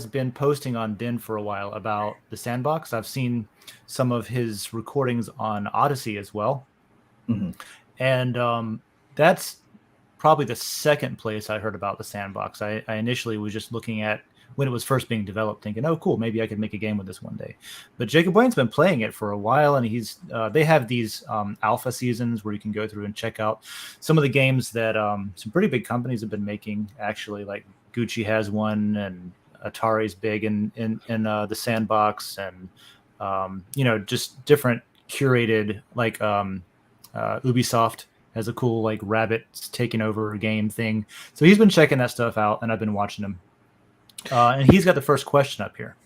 been posting on Den for a while about the Sandbox. I've seen some of his recordings on Odyssey as well. Mm-hmm. And that's probably the second place I heard about the Sandbox. I initially was just looking at when it was first being developed, thinking, oh, cool, maybe I could make a game with this one day. But Jacob Wayne's been playing it for a while, and they have these alpha seasons where you can go through and check out some of the games that some pretty big companies have been making, actually, like Gucci has one, and Atari's big in the Sandbox, and just different curated, like Ubisoft has a cool like rabbits taking over a game thing. So he's been checking that stuff out, and I've been watching him. And he's got the first question up here,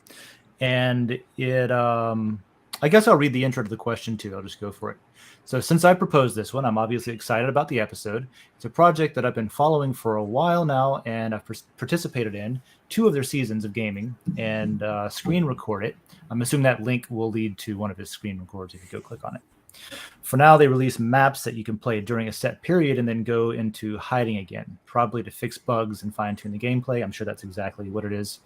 and it I guess I'll read the intro to the question too. I'll just go for it. So since I proposed this one, I'm obviously excited about the episode. It's a project that I've been following for a while now, and I've participated in 2 of their seasons of gaming and screen record it. I'm assuming that link will lead to one of his screen records if you go click on it. For now, they release maps that you can play during a set period and then go into hiding again, probably to fix bugs and fine-tune the gameplay. I'm sure that's exactly what it is.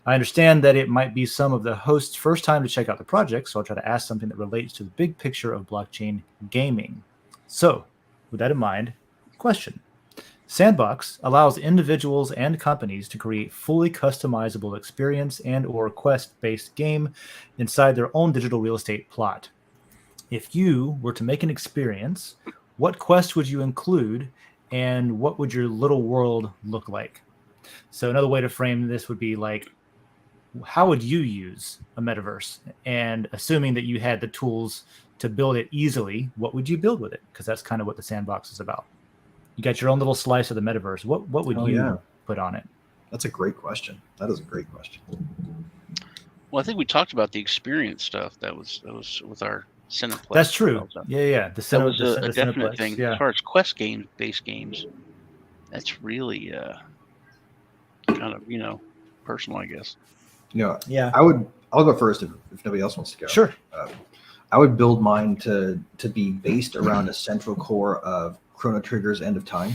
I understand that it might be some of the hosts' first time to check out the project, so I'll try to ask something that relates to the big picture of blockchain gaming. So, with that in mind, question. Sandbox allows individuals and companies to create fully customizable experience and or quest-based game inside their own digital real estate plot. If you were to make an experience, what quest would you include and what would your little world look like? So another way to frame this would be like, how would you use a metaverse? And assuming that you had the tools to build it easily, what would you build with it? Because that's kind of what the Sandbox is about. You got your own little slice of the metaverse. What would you put on it? That's a great question. That is a great question. Well, I think we talked about the experience stuff. That was with our Cineplex. That's true. Yeah. That was a definite Cineplex, thing. yeah. As far as quest based games, that's really kind of personal, I guess. Yeah. I'll go first if nobody else wants to go. Sure. I would build mine to be based around a central core of Chrono Trigger's End of Time.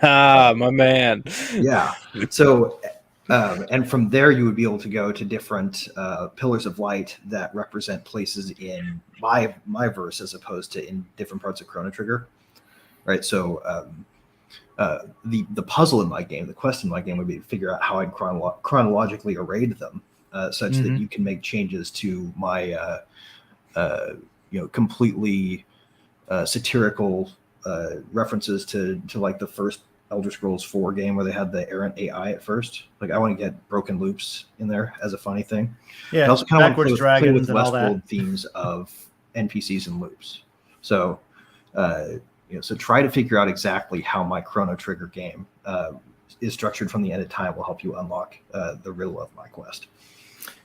Ah, my man. Yeah. So, and from there you would be able to go to different pillars of light that represent places in my verse as opposed to in different parts of Chrono Trigger. Right. So, the puzzle in my game, the quest in my game would be to figure out how I'd chronologically array them such that you can make changes to my completely satirical references to like the first Elder Scrolls 4 game where they had the errant AI at first. Like I want to get broken loops in there as a funny thing. Yeah, I also kind of want to play with and all that. Westworld themes of NPCs and loops. So so try to figure out exactly how my Chrono Trigger game is structured from the End of Time will help you unlock the riddle of my quest.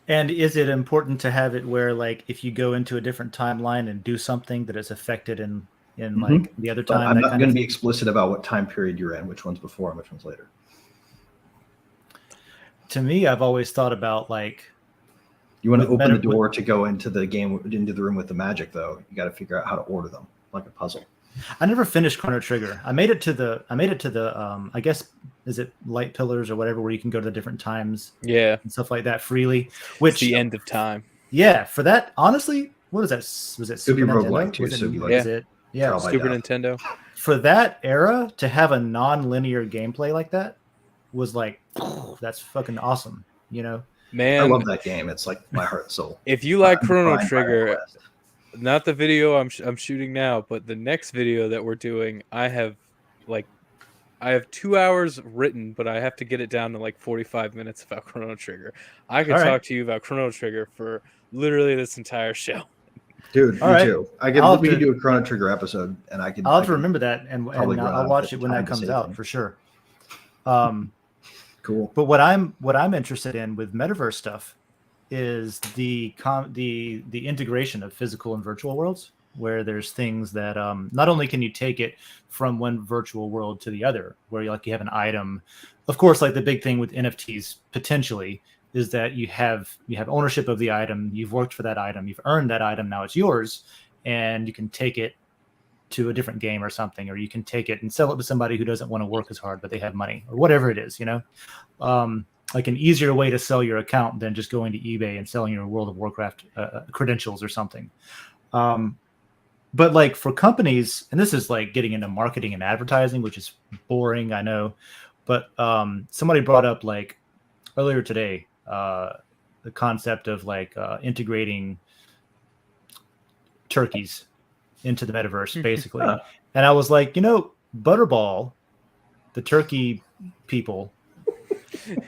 And is it important to have it where, like, if you go into a different timeline and do something that is affected in like the other time? But I'm not going to be explicit about what time period you're in, which one's before and which one's later. To me, I've always thought about like you want to open the door to go into the game, into the room with the magic, though. You got to figure out how to order them like a puzzle. I never finished Chrono Trigger. I made it to the I guess, is it Light Pillars or whatever, where you can go to the different times, and stuff like that freely. Which it's the End of Time. Yeah, for that, honestly, what is that? Was it Super Nintendo? Too, so Super Nintendo. For that era to have a non-linear gameplay like that was like, that's fucking awesome. Man, I love that game. It's like my heart and soul. If you like Chrono Trigger. Not the video I'm shooting now, but the next video that we're doing, I have 2 hours written, but I have to get it down to like 45 minutes about Chrono Trigger. I could talk to you about Chrono Trigger for literally this entire show. Dude, me too. We can do a Chrono Trigger episode, and I'll have to remember that, and I'll watch it when that comes out for sure. Cool. But what I'm interested in with metaverse stuff is the integration of physical and virtual worlds, where there's things that not only can you take it from one virtual world to the other, where you have an item. Of course, like the big thing with NFTs potentially is that you have ownership of the item, you've worked for that item, you've earned that item, now it's yours, and you can take it to a different game or something, or you can take it and sell it to somebody who doesn't want to work as hard but they have money, or whatever it is, like an easier way to sell your account than just going to eBay and selling your World of Warcraft credentials or something. But like for companies, and this is like getting into marketing and advertising, which is boring, I know, but somebody brought up like earlier today the concept of like integrating turkeys into the metaverse, basically. And I was like, Butterball, the turkey people,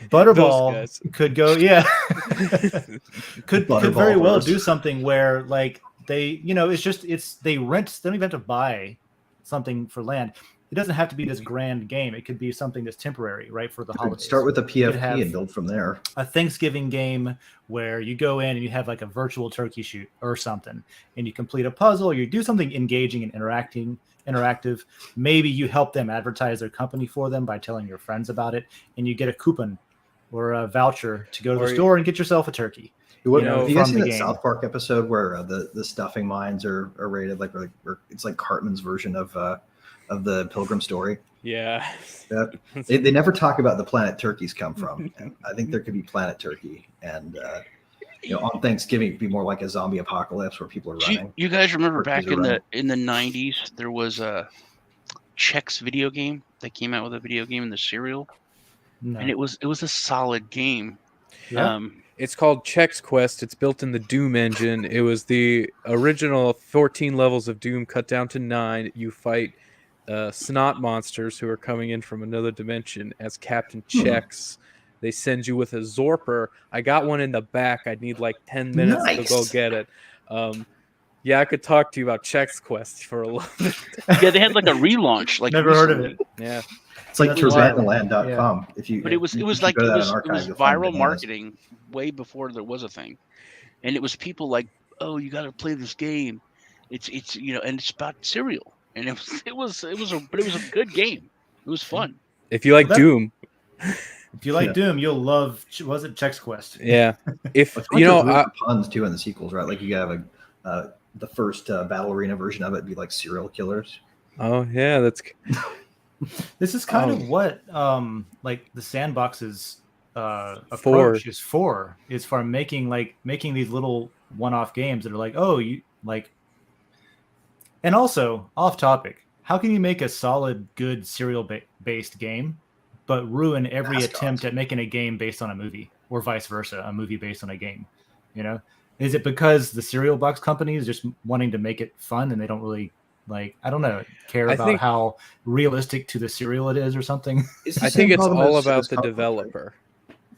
Butterball could go, could very well do something where like they, they rent, they don't even have to buy something for land. It doesn't have to be this grand game. It could be something that's temporary, right, for the holidays. Start with a PFP and build from there. A Thanksgiving game where you go in and you have like a virtual turkey shoot or something, and you complete a puzzle, or you do something engaging and interactive. Maybe you help them advertise their company for them by telling your friends about it, and you get a coupon or a voucher to go to the store and get yourself a turkey. Have you guys seen the that game. South Park episode where the stuffing mines are rated like it's like Cartman's version of the Pilgrim story? Yeah. They never talk about the planet turkeys come from, and I think there could be planet turkey, and on Thanksgiving it'd be more like a zombie apocalypse where people are running. You guys remember Turkeys back are running. in the 90s there was a Chex video game? They came out with a video game in the cereal, and it was a solid game. Yeah. It's called Chex Quest. It's built in the Doom engine. It was the original 14 levels of Doom cut down to 9. You fight snot monsters who are coming in from another dimension as Captain Chex. They send you with a Zorper. I got one in the back. I'd need like 10 minutes to go get it. Yeah, I could talk to you about Chex Quest for a little bit. Yeah, they had like a relaunch. Like Never heard of it. Yeah. It's like TurbanLand.com. But it was viral marketing way before there was a thing, and it was people like, oh, you got to play this game. It's and it's about cereal, and it was a good game. It was fun. If you like Doom. If you like Doom, you'll love. Was it Chex Quest? Yeah. If puns too in the sequels, right? Like you have the first Battle Arena version of it be like serial killers. Oh yeah, that's. This is kind of what like the Sandbox's approach is for making these little one-off games that are like, oh, you like. And also off topic, how can you make a solid, good serial-based game, but ruin every attempt at making a game based on a movie, or vice versa, a movie based on a game? Is it because the cereal box company is just wanting to make it fun and they don't really care about how realistic to the cereal it is or something? I think it's all about the developer.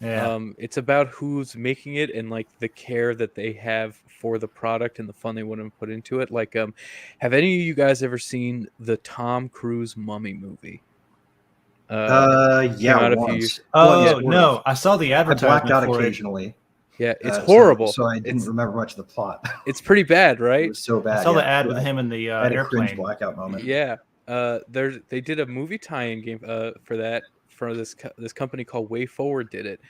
Yeah. It's about who's making it and like the care that they have for the product and the fun they want to put into it. Like, have any of you guys ever seen the Tom Cruise Mummy movie? Yeah, once. No, I saw the advertisement. I blacked out for occasionally. It. Yeah, it's horrible. So I didn't remember much of the plot. It's pretty bad, right? It was so bad. I saw the ad with him in the airplane. A blackout moment. Yeah, they did a movie tie-in game for that for this company called Way Forward did it.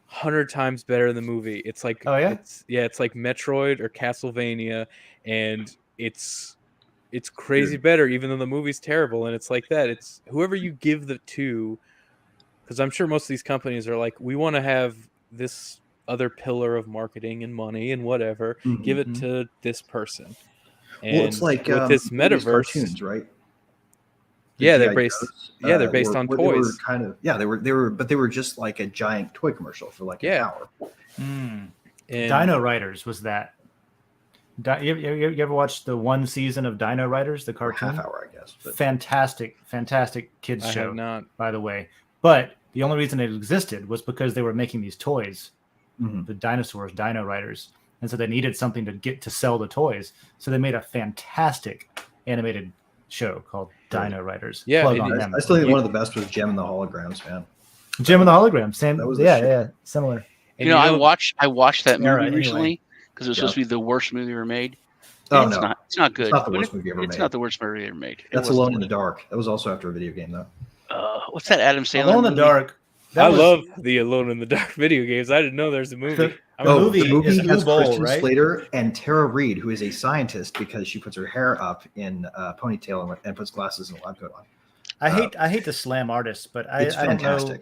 100 times better than the movie. It's like it's like Metroid or Castlevania, and it's crazy better, even though the movie's terrible. And it's like that. It's whoever you give the to, because I'm sure most of these companies are like, we want to have this other pillar of marketing and money and whatever. Give it to this person. And well, it's like with this metaverse, cartoons, right? They're based. They're based on toys. They were just like a giant toy commercial for like an hour. And Dino Riders was that. You ever watched the one season of Dino Riders, the cartoon? Half hour, I guess. But... Fantastic kids show. I have not, by the way. But the only reason it existed was because they were making these toys, the dinosaurs, Dino Riders, and so they needed something to get to sell the toys. So they made a fantastic animated show called Dino Riders. Yeah, I still think one of the best was Gem and the Holograms, man. Gem and the Holograms, same. Similar. And I watched that movie recently because it was supposed to be the worst movie ever made. Oh, it's no. It's not good. It's not the worst movie ever made. It's not the worst movie ever made. That's Alone in the Dark. That was also after a video game, though. What's that Adam Sandler Alone in the Dark. I love the Alone in the Dark video games. I didn't know there's a movie. The movie has Christian Slater and Tara Reid, who is a scientist because she puts her hair up in a ponytail and puts glasses and a lab coat on. I hate to slam artists, but I don't know.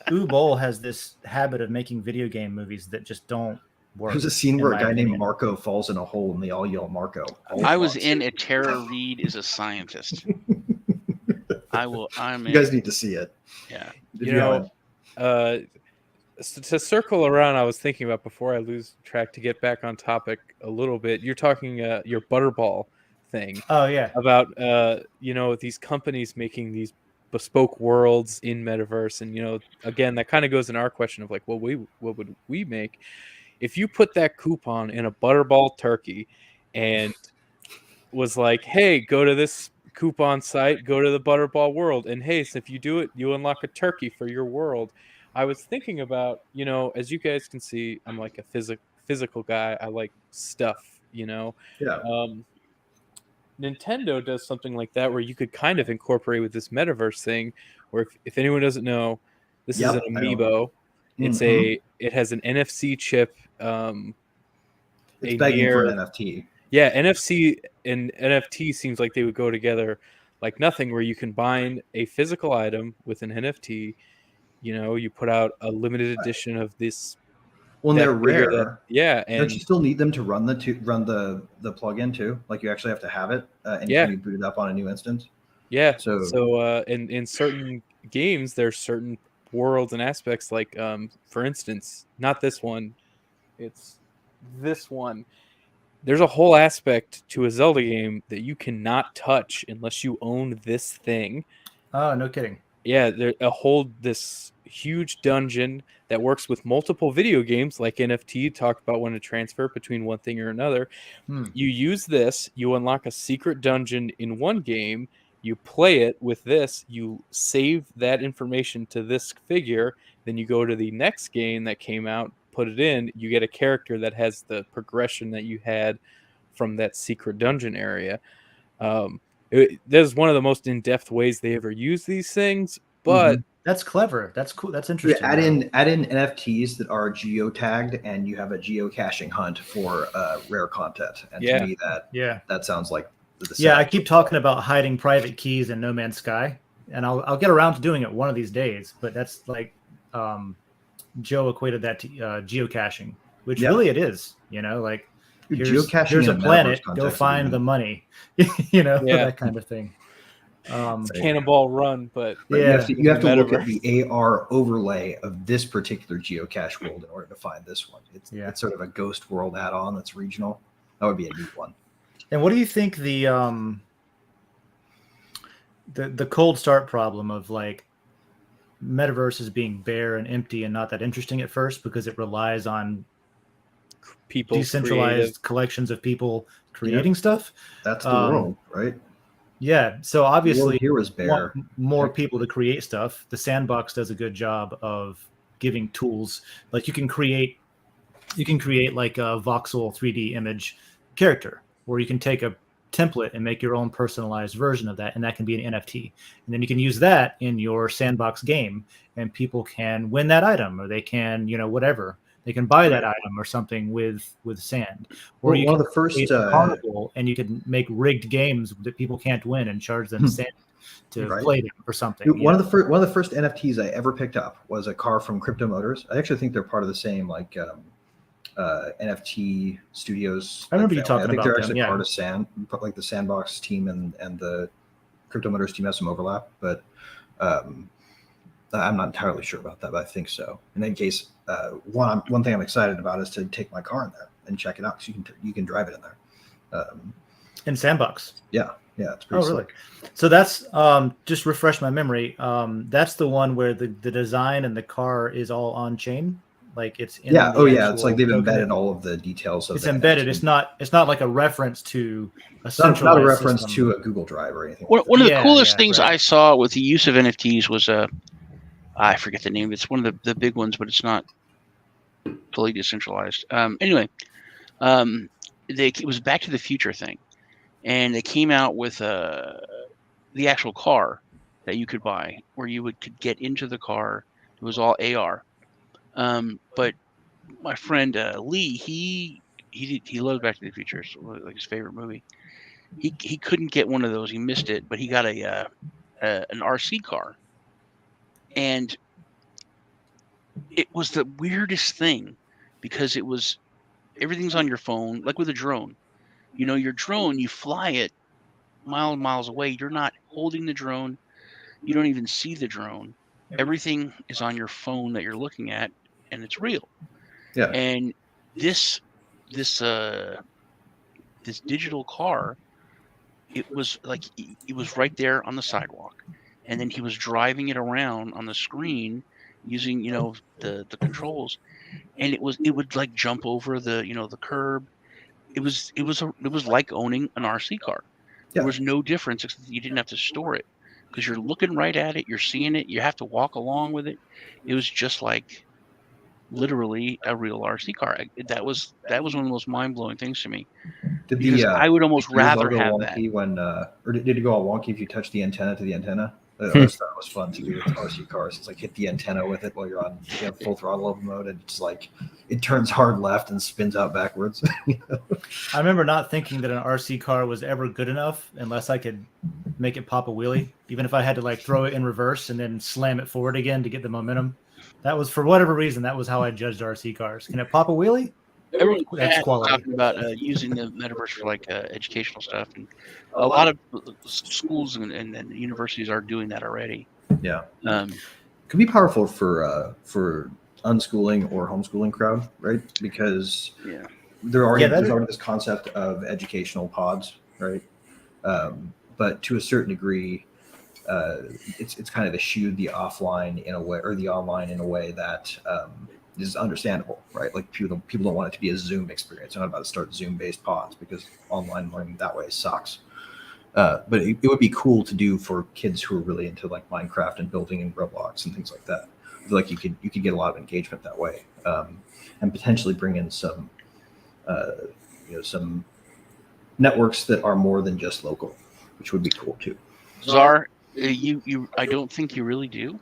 Uwe Boll has this habit of making video game movies that just don't work. There's a scene where a guy named Marco falls in a hole and they all yell Marco. I was in a Tara Reid is a scientist. You guys need to see it. Yeah. To circle around, I was thinking about before I lose track to get back on topic a little bit. You're talking your Butterball thing. Oh yeah. About these companies making these bespoke worlds in metaverse, and again that kind of goes in our question of like, what would we make if you put that coupon in a Butterball turkey and was like, hey, go to this coupon site, go to the Butterball world, and hey, so if you do it, you unlock a turkey for your world. I was thinking about, as you guys can see, I'm like a physical guy. I like stuff, Yeah. Nintendo does something like that where you could kind of incorporate with this metaverse thing, where if anyone doesn't know, this is an amiibo, It's it has an NFC chip. It's begging for an NFT. Yeah, NFC and NFT seems like they would go together like nothing, where you combine a physical item with an NFT. You put out a limited edition of this. When they're rare, and don't you still need them to run the plugin too? Like you actually have to have it, and can you boot it up on a new instance? Yeah. So in certain games, there's certain worlds and aspects. Like for instance, not this one, it's this one. There's a whole aspect to a Zelda game that you cannot touch unless you own this thing. Oh, no kidding. Yeah, this huge dungeon that works with multiple video games, like NFT talked about when to transfer between one thing or another. You use this, you unlock a secret dungeon in one game, you play it with this, you save that information to this figure, then you go to the next game that came out, put it in, you get a character that has the progression that you had from that secret dungeon area. There's one of the most in-depth ways they ever use these things, but that's clever. That's cool. That's interesting. Add in NFTs that are geotagged, and you have a geocaching hunt for rare content. And to me, that sounds like I keep talking about hiding private keys in No Man's Sky, and I'll get around to doing it one of these days. But that's like Joe equated that to geocaching, which really it is. Like here's a planet, go find the money. That kind of thing. It's Cannonball Run, but you have to look at the AR overlay of this particular geocache world in order to find this one. It's sort of a ghost world add-on that's regional. That would be a neat one. And what do you think the cold start problem of like metaverse is being bare and empty and not that interesting at first because it relies on people decentralized collections of people creating stuff? That's the world, right? Yeah, so obviously here was bare. More people to create stuff. The Sandbox does a good job of giving tools. Like you can create like a voxel 3D image character, where you can take a template and make your own personalized version of that, and that can be an NFT. And then you can use that in your Sandbox game, and people can win that item, or they can, whatever. They can buy that item or something with sand. Or you one can of the first carnival, and you can make rigged games that people can't win and charge them sand to play them or something. One of the first NFTs I ever picked up was a car from Crypto Motors. I actually think they're part of the same NFT studios. I remember you talking about them. I think they're actually part of like the Sandbox team and the Crypto Motors team has some overlap, but I'm not entirely sure about that, but I think so. In any case, one thing I'm excited about is to take my car in there and check it out, because you can drive it in there. In Sandbox. Yeah, it's pretty really? slick. So that's just refresh my memory. That's the one where the design and the car is all on chain. Like it's in it's like they've embedded all of the details of it's embedded. It's not like a reference to a centralized not a reference system. to a Google Drive or anything. One of the coolest things I saw with the use of NFTs was I forget the name. It's one of the big ones, but it's not totally decentralized. Anyway, it was Back to the Future thing, and they came out with the actual car that you could buy, where you could get into the car. It was all AR. But my friend Lee, he loved Back to the Future. It's like his favorite movie. He couldn't get one of those. He missed it, but he got an RC car. And it was the weirdest thing, because everything's on your phone, like with a drone. Your drone, you fly it miles away. You're not holding the drone. You don't even see the drone. Everything is on your phone that you're looking at, and it's real. Yeah. And this digital car, it was right there on the sidewalk. And then he was driving it around on the screen using, the controls, and it would like jump over the curb. It was like owning an RC car. Yeah. There was no difference, except you didn't have to store it, because you're looking right at it, you're seeing it, you have to walk along with it. It was just like literally a real RC car. That was one of the most mind-blowing things to me. Did I would almost rather have that. Or did it go all wonky if you touched the antenna to the antenna? I always thought it was fun to do with RC cars. It's like hit the antenna with it while you're on full throttle mode, and it's like it turns hard left and spins out backwards. I remember not thinking that an RC car was ever good enough unless I could make it pop a wheelie, even if I had to like throw it in reverse and then slam it forward again to get the momentum. That was, for whatever reason, that was how I judged RC cars. Can it pop a wheelie? Everyone's That's quality. talking about using the metaverse for like educational stuff, and a lot of schools and universities are doing that already. Yeah, could be powerful for unschooling or homeschooling crowd, right? Because there's already this concept of educational pods, right? But to a certain degree, it's kind of eschewed the offline in a way, or the online in a way that is understandable, right? Like people don't want it to be a Zoom experience. They're not about to start Zoom-based pods because online learning that way sucks. But it would be cool to do for kids who are really into like Minecraft and building in Roblox and things like that. I feel like you could get a lot of engagement that way, and potentially bring in some some networks that are more than just local, which would be cool too. Czar, I don't think you really do,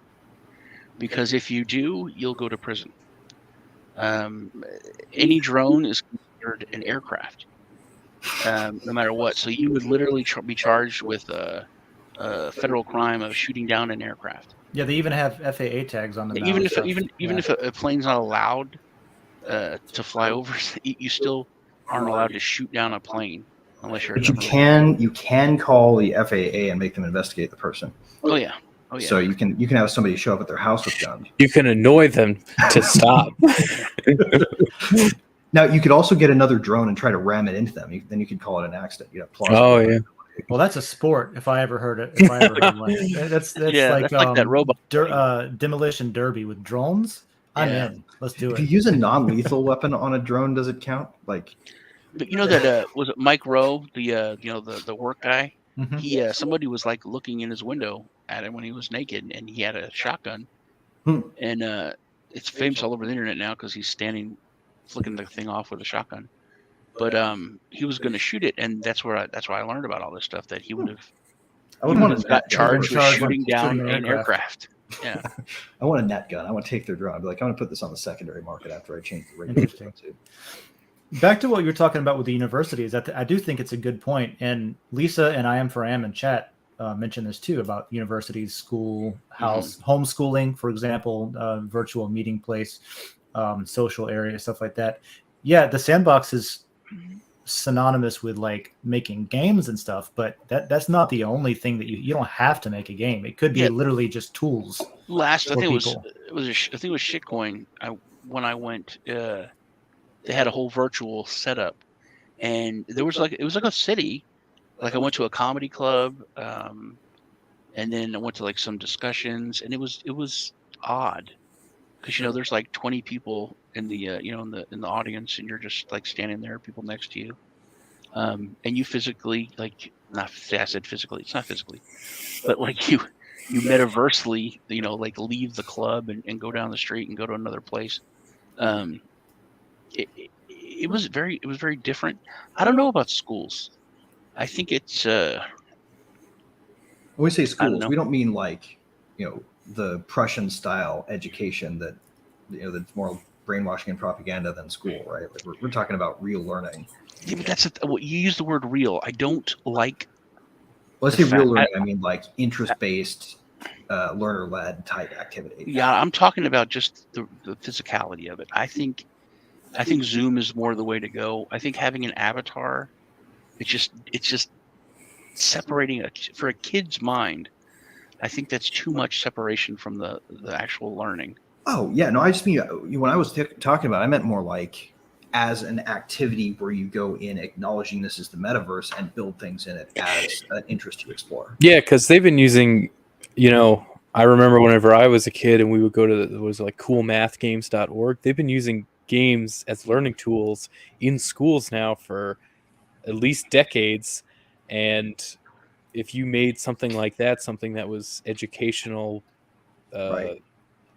because if you do, you'll go to prison. Any drone is considered an aircraft, no matter what. So you would literally be charged with a federal crime of shooting down an aircraft. Yeah, they even have FAA tags on them. Even if a plane's not allowed to fly over, you still aren't allowed to shoot down a plane unless you're. But you can call the FAA and make them investigate the person. Oh yeah. Oh, yeah. So you can have somebody show up at their house with guns. You can annoy them to stop. Now you could also get another drone and try to ram it into them. Then you could call it an accident. Oh yeah. Well, that's a sport. If I ever heard it, that's like that robot demolition derby with drones. I'm in. Let's do it. If you use a non-lethal weapon on a drone, does it count? Like, but you know that was it Mike Rowe, the work guy? Mm-hmm. Somebody was like looking in his window at him when he was naked, and he had a shotgun, and it's famous all over the internet now because he's standing, flicking the thing off with a shotgun. But he was going to shoot it, and that's why I learned about all this stuff, that he would have got charged with shooting down an aircraft. Yeah, I want a net gun. I want to take their drone. I'd be like, I want to put this on the secondary market after I change the regulation too. Back to what you were talking about with the universities, I do think it's a good point. And Lisa and I Am for Am in chat mentioned this too, about universities, school, house, homeschooling, for example, virtual meeting place, social area, stuff like that. Yeah, the Sandbox is synonymous with like making games and stuff, but that's not the only thing that you don't have to make a game. It could be literally just tools. I think it was Shitcoin. When I went, they had a whole virtual setup, and it was like a city. Like I went to a comedy club, and then I went to like some discussions, and it was odd because there's like 20 people in the in the audience, and you're just like standing there, people next to you, and you physically I said physically, it's not physically, but like you metaversely like leave the club and go down the street and go to another place. It was very different. I don't know about schools. I think it's. When we say schools, we don't mean like the Prussian style education that that's more brainwashing and propaganda than school, right? Like we're talking about real learning. Yeah, but that's you use the word real. I don't like. Well, let's say real learning. I mean like interest-based, learner-led type activity. Yeah, I'm talking about just the physicality of it. I think Zoom is more the way to go. I think having an avatar, it's just separating for a kid's mind. I think that's too much separation from the actual learning. Oh yeah, no, I just mean when I was talking about it, I meant more like as an activity where you go in acknowledging this is the metaverse and build things in it as an interest to explore. Yeah, because they've been using, I remember whenever I was a kid and we would go to coolmathgames.org. They've been using games as learning tools in schools now for at least decades, and if you made something like that, something that was educational, right,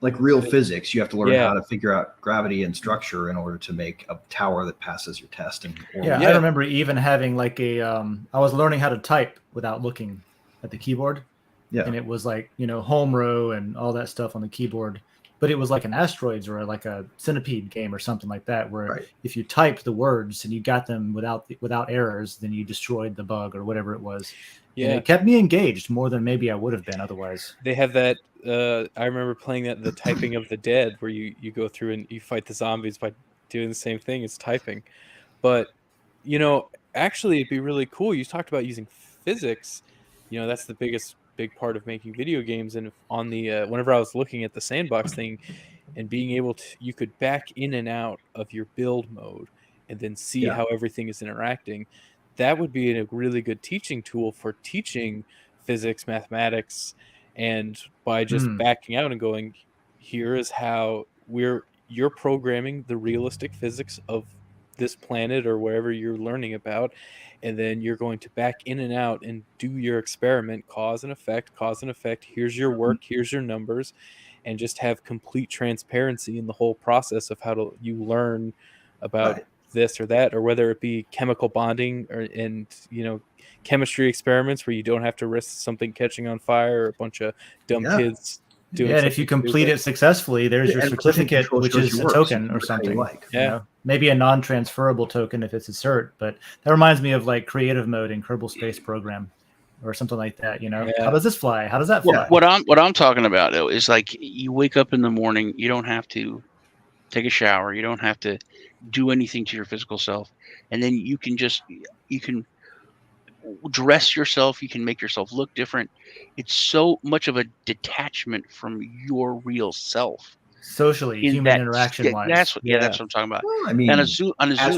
like real physics, you have to learn how to figure out gravity and structure in order to make a tower that passes your test. I remember even having like I was learning how to type without looking at the keyboard. and it was like, you know, home row and all that stuff on the keyboard. But it was like an asteroids or like a centipede game or something like that, where if you typed the words and you got them without errors, then you destroyed the bug or whatever it was. Yeah, and it kept me engaged more than maybe I would have been otherwise. They have that. I remember playing that, the typing of the dead, where you go through and you fight the zombies by doing the same thing as typing. But, you know, actually, it'd be really cool. You talked about using physics. You know, that's the big part of making video games. And on the whenever I was looking at the Sandbox thing and being able to, you could back in and out of your build mode and then see how everything is interacting. That would be a really good teaching tool for teaching physics, mathematics, and by just backing out and going, here is how you're programming the realistic physics of this planet or wherever you're learning about, and then you're going to back in and out and do your experiment, cause and effect. Here's your work, here's your numbers, and just have complete transparency in the whole process of how you learn about this or that, or whether it be chemical bonding and chemistry experiments where you don't have to risk something catching on fire or a bunch of dumb kids doing and if you complete it successfully, there's your certificate, which is a token or something. You know? Maybe a non-transferable token if it's a cert, but that reminds me of like creative mode in Kerbal Space Program or something like that. You know, how does this fly? How does that fly? What I'm talking about though is like you wake up in the morning, you don't have to take a shower, you don't have to do anything to your physical self, and then you can dress yourself, you can make yourself look different. It's so much of a detachment from your real self. Socially, human interaction wise. That's what I'm talking about. Well, I mean, on a Zoom,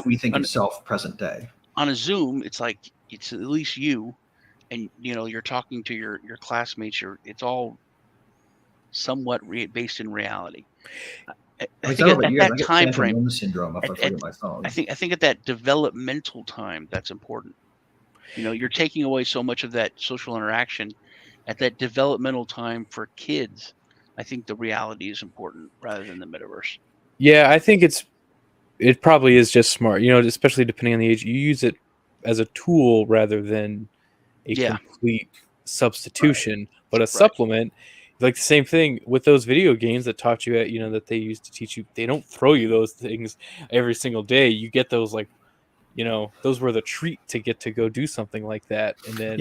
we think of self present day. On a Zoom, it's like it's at least you, and you're talking to your classmates. It's all somewhat based in reality. I think at that time frame, syndrome. If I forget my phone. I think at that developmental time, that's important. You're taking away so much of that social interaction at that developmental time for kids. I think the reality is important rather than the metaverse. Yeah, I think it probably is just smart, especially depending on the age. You use it as a tool rather than a complete substitution, but a supplement. Like the same thing with those video games that taught you that they used to teach you. They don't throw you those things every single day. You get those those were the treat to get to go do something like that. And then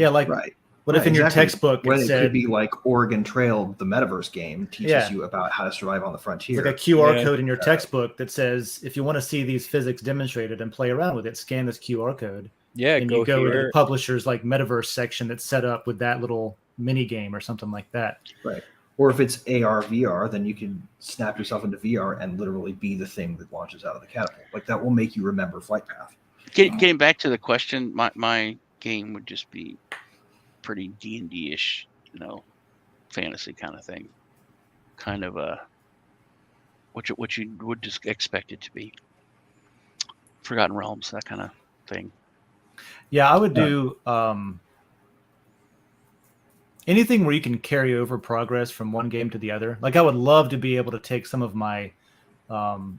what if in your textbook it could be like Oregon Trail, the metaverse game teaches you about how to survive on the frontier. Like a QR code in your textbook that says, if you want to see these physics demonstrated and play around with it, scan this QR code. Yeah, and you go to the publisher's like metaverse section that's set up with that little mini game or something like that. Right. Or if it's AR, VR, then you can snap yourself into VR and literally be the thing that launches out of the catapult. Like that will make you remember Flight Path. Getting back to the question, my game would just be pretty D&D-ish, fantasy kind of thing. Kind of what you would just expect it to be. Forgotten Realms, that kind of thing. Yeah, I would do anything where you can carry over progress from one game to the other. Like I would love to be able to take some of my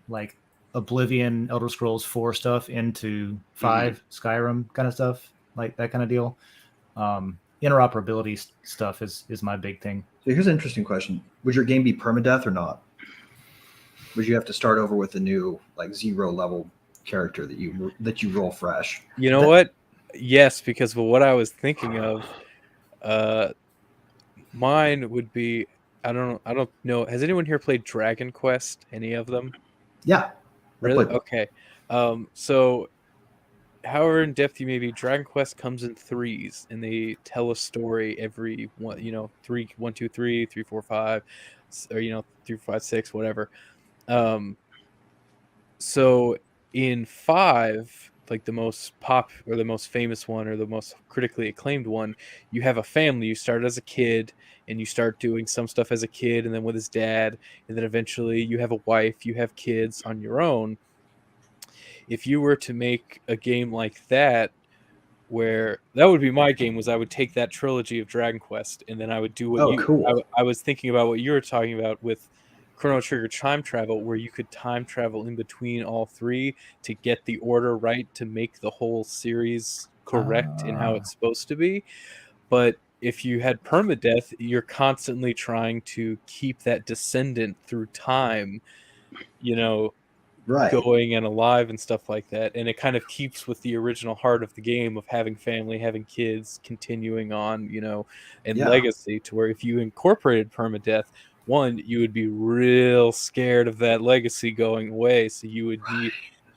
like Oblivion, Elder Scrolls 4 stuff into 5, Skyrim kind of stuff, like that kind of deal. Interoperability stuff is my big thing. So here's an interesting question. Would your game be permadeath or not? Would you have to start over with a new like 0 level character that you roll fresh? You know what? Yes, because of what I was thinking of, mine would be I don't know. Has anyone here played Dragon Quest? Any of them? Yeah. Really? Okay. So however in depth you may be, Dragon Quest comes in 3s, and they tell a story every one. 3, 1, 2, 3, 3, 4, 5, or 3, 5, 6, whatever. So in 5, like the most or the most famous one or the most critically acclaimed one, you have a family. You start as a kid and you start doing some stuff as a kid and then with his dad, and then eventually you have a wife, you have kids on your own. If you were to make a game like that, where that would be my game, was I would take that trilogy of Dragon Quest and then I would do what I was thinking about what you were talking about with Chrono Trigger time travel, where you could time travel in between all 3 to get the order right to make the whole series correct in how it's supposed to be. But if you had permadeath, you're constantly trying to keep that descendant through time, Right. going and alive and stuff like that. And it kind of keeps with the original heart of the game of having family, having kids, continuing on, and legacy, to where if you incorporated permadeath, one, you would be real scared of that legacy going away. So you would be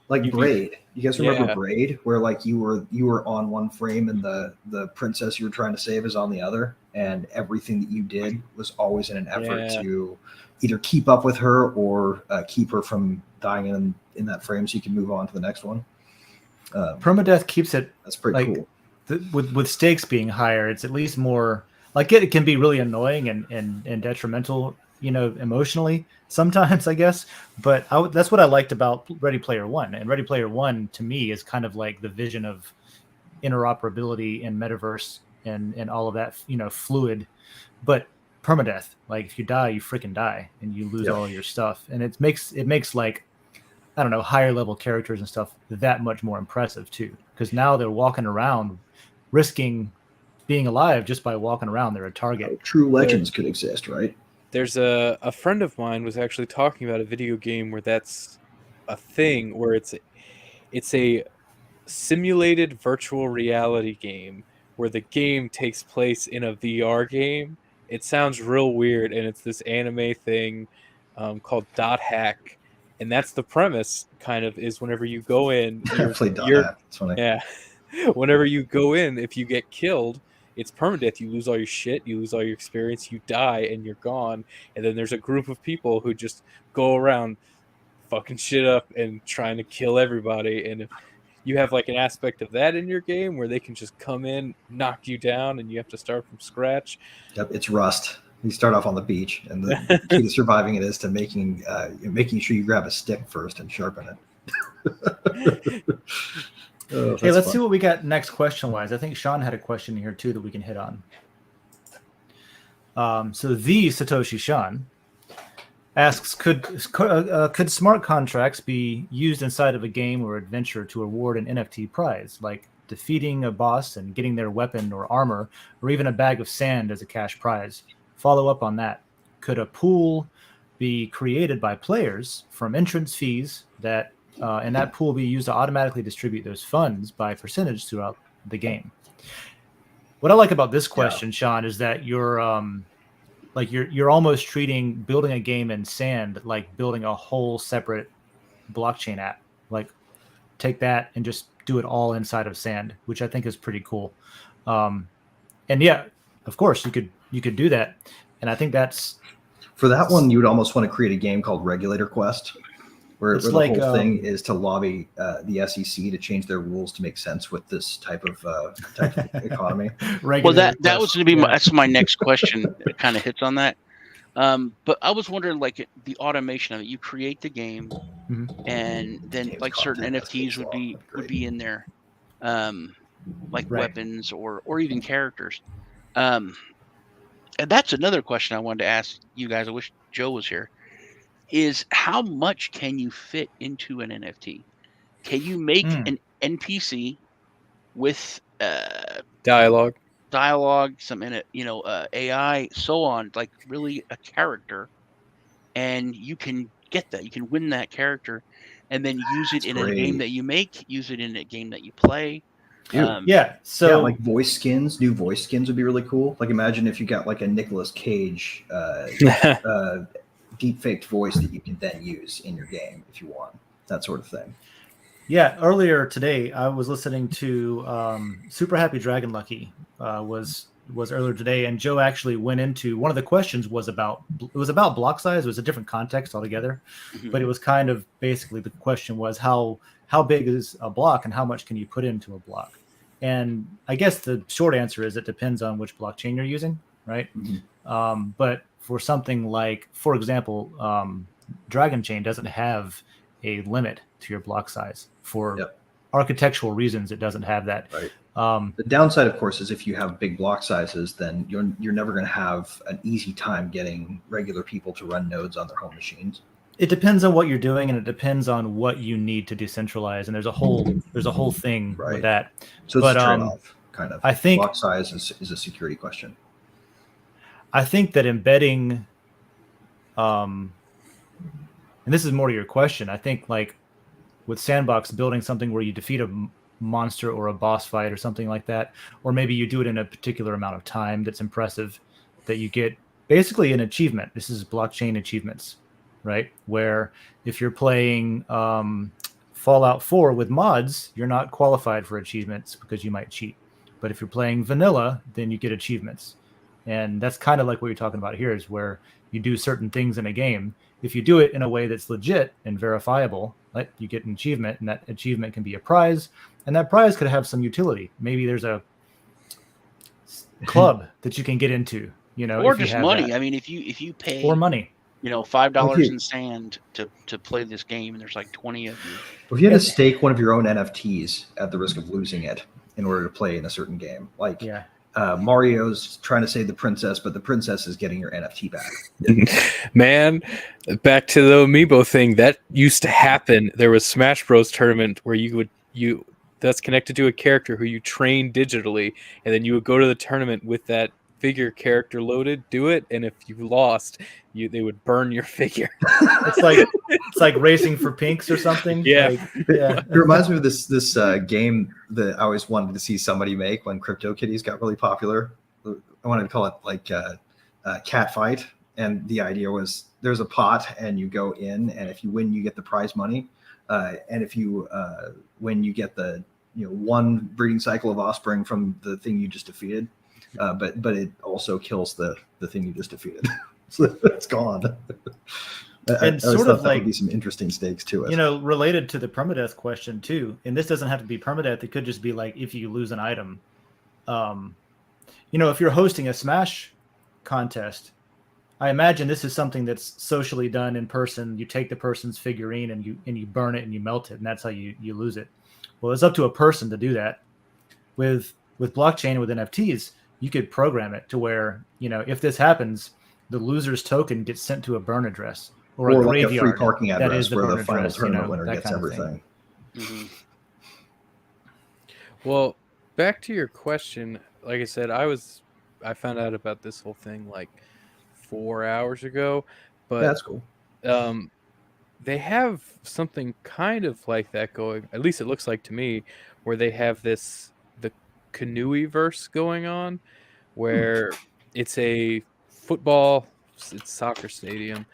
like Braid. You guys remember Yeah. Braid, where like you were on one frame and the princess you were trying to save is on the other, and everything that you did was always in an effort to either keep up with her or keep her from dying in that frame, so you can move on to the next one. Permadeath keeps it. That's pretty cool. With stakes being higher, it's at least more like it can be really annoying and detrimental, emotionally sometimes, I guess. But that's what I liked about Ready Player One. And Ready Player One, to me, is kind of like the vision of interoperability and metaverse and all of that, fluid. But permadeath, like if you die, you freaking die and you lose all of your stuff. And it makes like, I don't know, higher level characters and stuff that much more impressive too. Because now they're walking around risking being alive just by walking around. They're a target. True legends could exist, right? There's a friend of mine was actually talking about a video game where that's a thing, where it's a simulated virtual reality game where the game takes place in a VR game. It sounds real weird, and it's this anime thing called Dot Hack, and that's the premise. Kind of is whenever you go in, I played Dot Hack. It's funny. Yeah, whenever you go in, if you get killed, it's permadeath. You lose all your shit, you lose all your experience, you die, and you're gone. And then there's a group of people who just go around fucking shit up and trying to kill everybody. And if you have like an aspect of that in your game where they can just come in, knock you down, and you have to start from scratch. Yep, it's Rust. You start off on the beach, and the key to surviving it is to making sure you grab a stick first and sharpen it. Hey, let's see what we got next question-wise. I think Sean had a question here too that we can hit on. So the Satoshi Sean asks, could smart contracts be used inside of a game or adventure to award an NFT prize, like defeating a boss and getting their weapon or armor, or even a bag of sand as a cash prize? Follow up on that. Could a pool be created by players from entrance fees and that pool be used to automatically distribute those funds by percentage throughout the game? What I like about this question, Sean, is that you're almost treating building a game in sand like building a whole separate blockchain app. Like take that and just do it all inside of sand, which I think is pretty cool. And yeah, of course you could do that. And I think that's for that one, you would almost want to create a game called Regulator Quest, where the whole thing is to lobby the SEC to change their rules to make sense with this type of economy. Well, that was going to be that's my next question. It kind of hits on that. But I was wondering, like the automation of it. You create the game, and then like certain NFTs would be in there, like weapons or even characters. And that's another question I wanted to ask you guys. I wish Joe was here. Is how much can you fit into an NFT? Can you make an NPC with dialogue, some in it, AI, so on, like really a character, and you can get that, you can win that character, and then use it in a game that you make, use it in a game that you play. So like new voice skins would be really cool. Like imagine if you got like a Nicolas Cage deep faked voice that you can then use in your game if you want, that sort of thing. Yeah, earlier today I was listening to Super Happy Dragon Lucky was earlier today, and Joe actually went into one of the questions was about block size. It was a different context altogether, but it was kind of basically the question was how big is a block and how much can you put into a block? And I guess the short answer is it depends on which blockchain you're using, right? But for something like, for example, Dragon Chain doesn't have a limit to your block size. For architectural reasons, it doesn't have that. Right. The downside, of course, is if you have big block sizes, then you're never going to have an easy time getting regular people to run nodes on their home machines. It depends on what you're doing, and it depends on what you need to decentralize. And there's a whole thing with that. So it's a trade-off. kind of. I think block size is a security question. I think that embedding, and this is more to your question. I think like with Sandbox, building something where you defeat a monster or a boss fight or something like that, or maybe you do it in a particular amount of time that's impressive, that you get basically an achievement. This is blockchain achievements, right? Where if you're playing Fallout 4 with mods, you're not qualified for achievements because you might cheat. But if you're playing vanilla, then you get achievements. And that's kind of like what you're talking about here, is where you do certain things in a game. If you do it in a way that's legit and verifiable, like you get an achievement, and that achievement can be a prize, and that prize could have some utility. Maybe there's a club that you can get into, you know, or if you just have money. that. I mean, if you pay Or money, you know, $5 in sand to play this game, and there's like 20 of you. Well, if you had to stake one of your own NFTs at the risk of losing it in order to play in a certain game, like Mario's trying to save the princess, but the princess is getting your NFT back. Man, back to the amiibo thing that used to happen. There was Smash Bros tournament where you that's connected to a character who you train digitally, and then you would go to the tournament with that figure character loaded, do it, and if you lost, they would burn your figure. It's like racing for pinks or something. Yeah. It reminds me of this game that I always wanted to see somebody make when CryptoKitties got really popular. I wanted to call it like Cat Fight, and the idea was there's a pot and you go in, and if you win, you get the prize money, and if you win, you get the one breeding cycle of offspring from the thing you just defeated. But it also kills the thing you just defeated. So it's gone. And sort of like would be some interesting stakes to it. Related to the permadeath question too. And this doesn't have to be permadeath. It could just be like if you lose an item. If you're hosting a Smash contest, I imagine this is something that's socially done in person. You take the person's figurine and you burn it and you melt it, and that's how you lose it. Well, it's up to a person to do that. With blockchain and with NFTs, you could program it to where, if this happens, the loser's token gets sent to a burn address or a graveyard. Like a free parking address where the final address, tournament winner gets everything. Mm-hmm. Well, back to your question, like I said, I found out about this whole thing like 4 hours ago, but that's cool. They have something kind of like that going, at least it looks like to me, where they have the Canoe-verse going on, where it's a soccer stadium,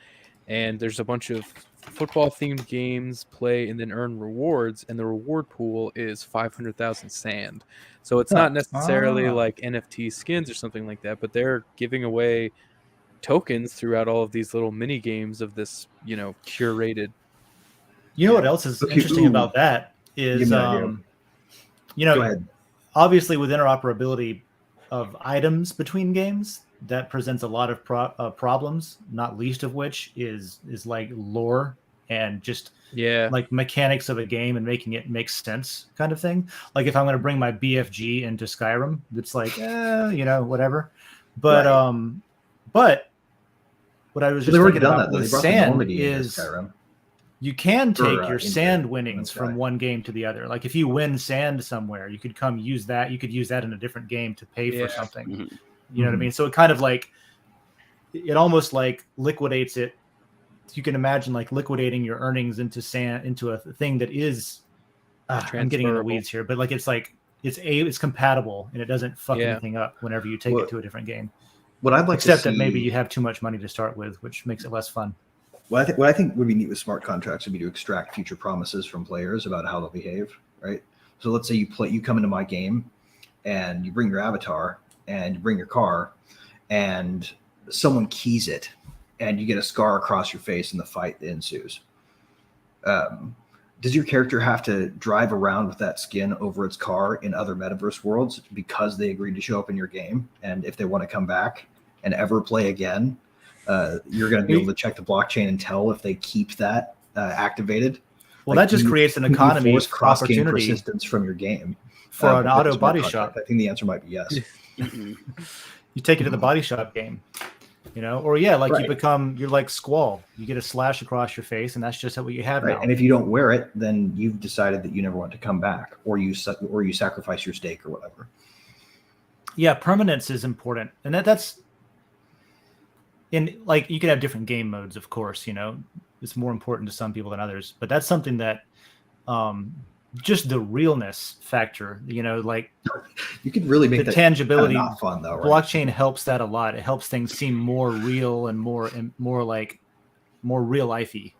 and there's a bunch of football themed games play and then earn rewards, and the reward pool is 500,000 sand. So it's not necessarily like NFT skins or something like that, but they're giving away tokens throughout all of these little mini games of this, curated. What else is interesting about that is, Go ahead. Obviously with interoperability of items between games, that presents a lot of problems, not least of which is like lore and just like mechanics of a game and making it make sense kind of thing. Like if I'm going to bring my BFG into Skyrim, it's like, whatever. But but what I was just thinking about with sand is you can take your sand winnings from one game to the other. Like if you win sand somewhere, you could come use that. You could use that in a different game to pay for something. Mm-hmm. You know what I mean? So it kind of like, it almost like liquidates it. You can imagine like liquidating your earnings into sand, into a thing that is, I'm getting in the weeds here, but like, it's compatible and it doesn't fuck anything up whenever you take it to a different game. What I'd like Except to see, that maybe you have too much money to start with, which makes it less fun. What I think would be neat with smart contracts would be to extract future promises from players about how they'll behave, right? So let's say you come into my game and you bring your avatar and you bring your car and someone keys it and you get a scar across your face in the fight that ensues. Does your character have to drive around with that skin over its car in other metaverse worlds because they agreed to show up in your game? And if they want to come back and ever play again, you're going to be able to check the blockchain and tell if they keep that activated. Well, that just creates an economy of cross-game opportunity persistence from your game for an auto body shop. I think the answer might be yes. You take it to the body shop game, or you're like Squall. You get a slash across your face, and that's just what you have now. And if you don't wear it, then you've decided that you never want to come back, or you sacrifice your stake or whatever. Yeah, permanence is important, and that's in like you could have different game modes, of course. It's more important to some people than others, but that's something that just the realness factor. Like you could really make the that tangibility. not fun though. Right? Blockchain helps that a lot. It helps things seem more real and more like more real lifey.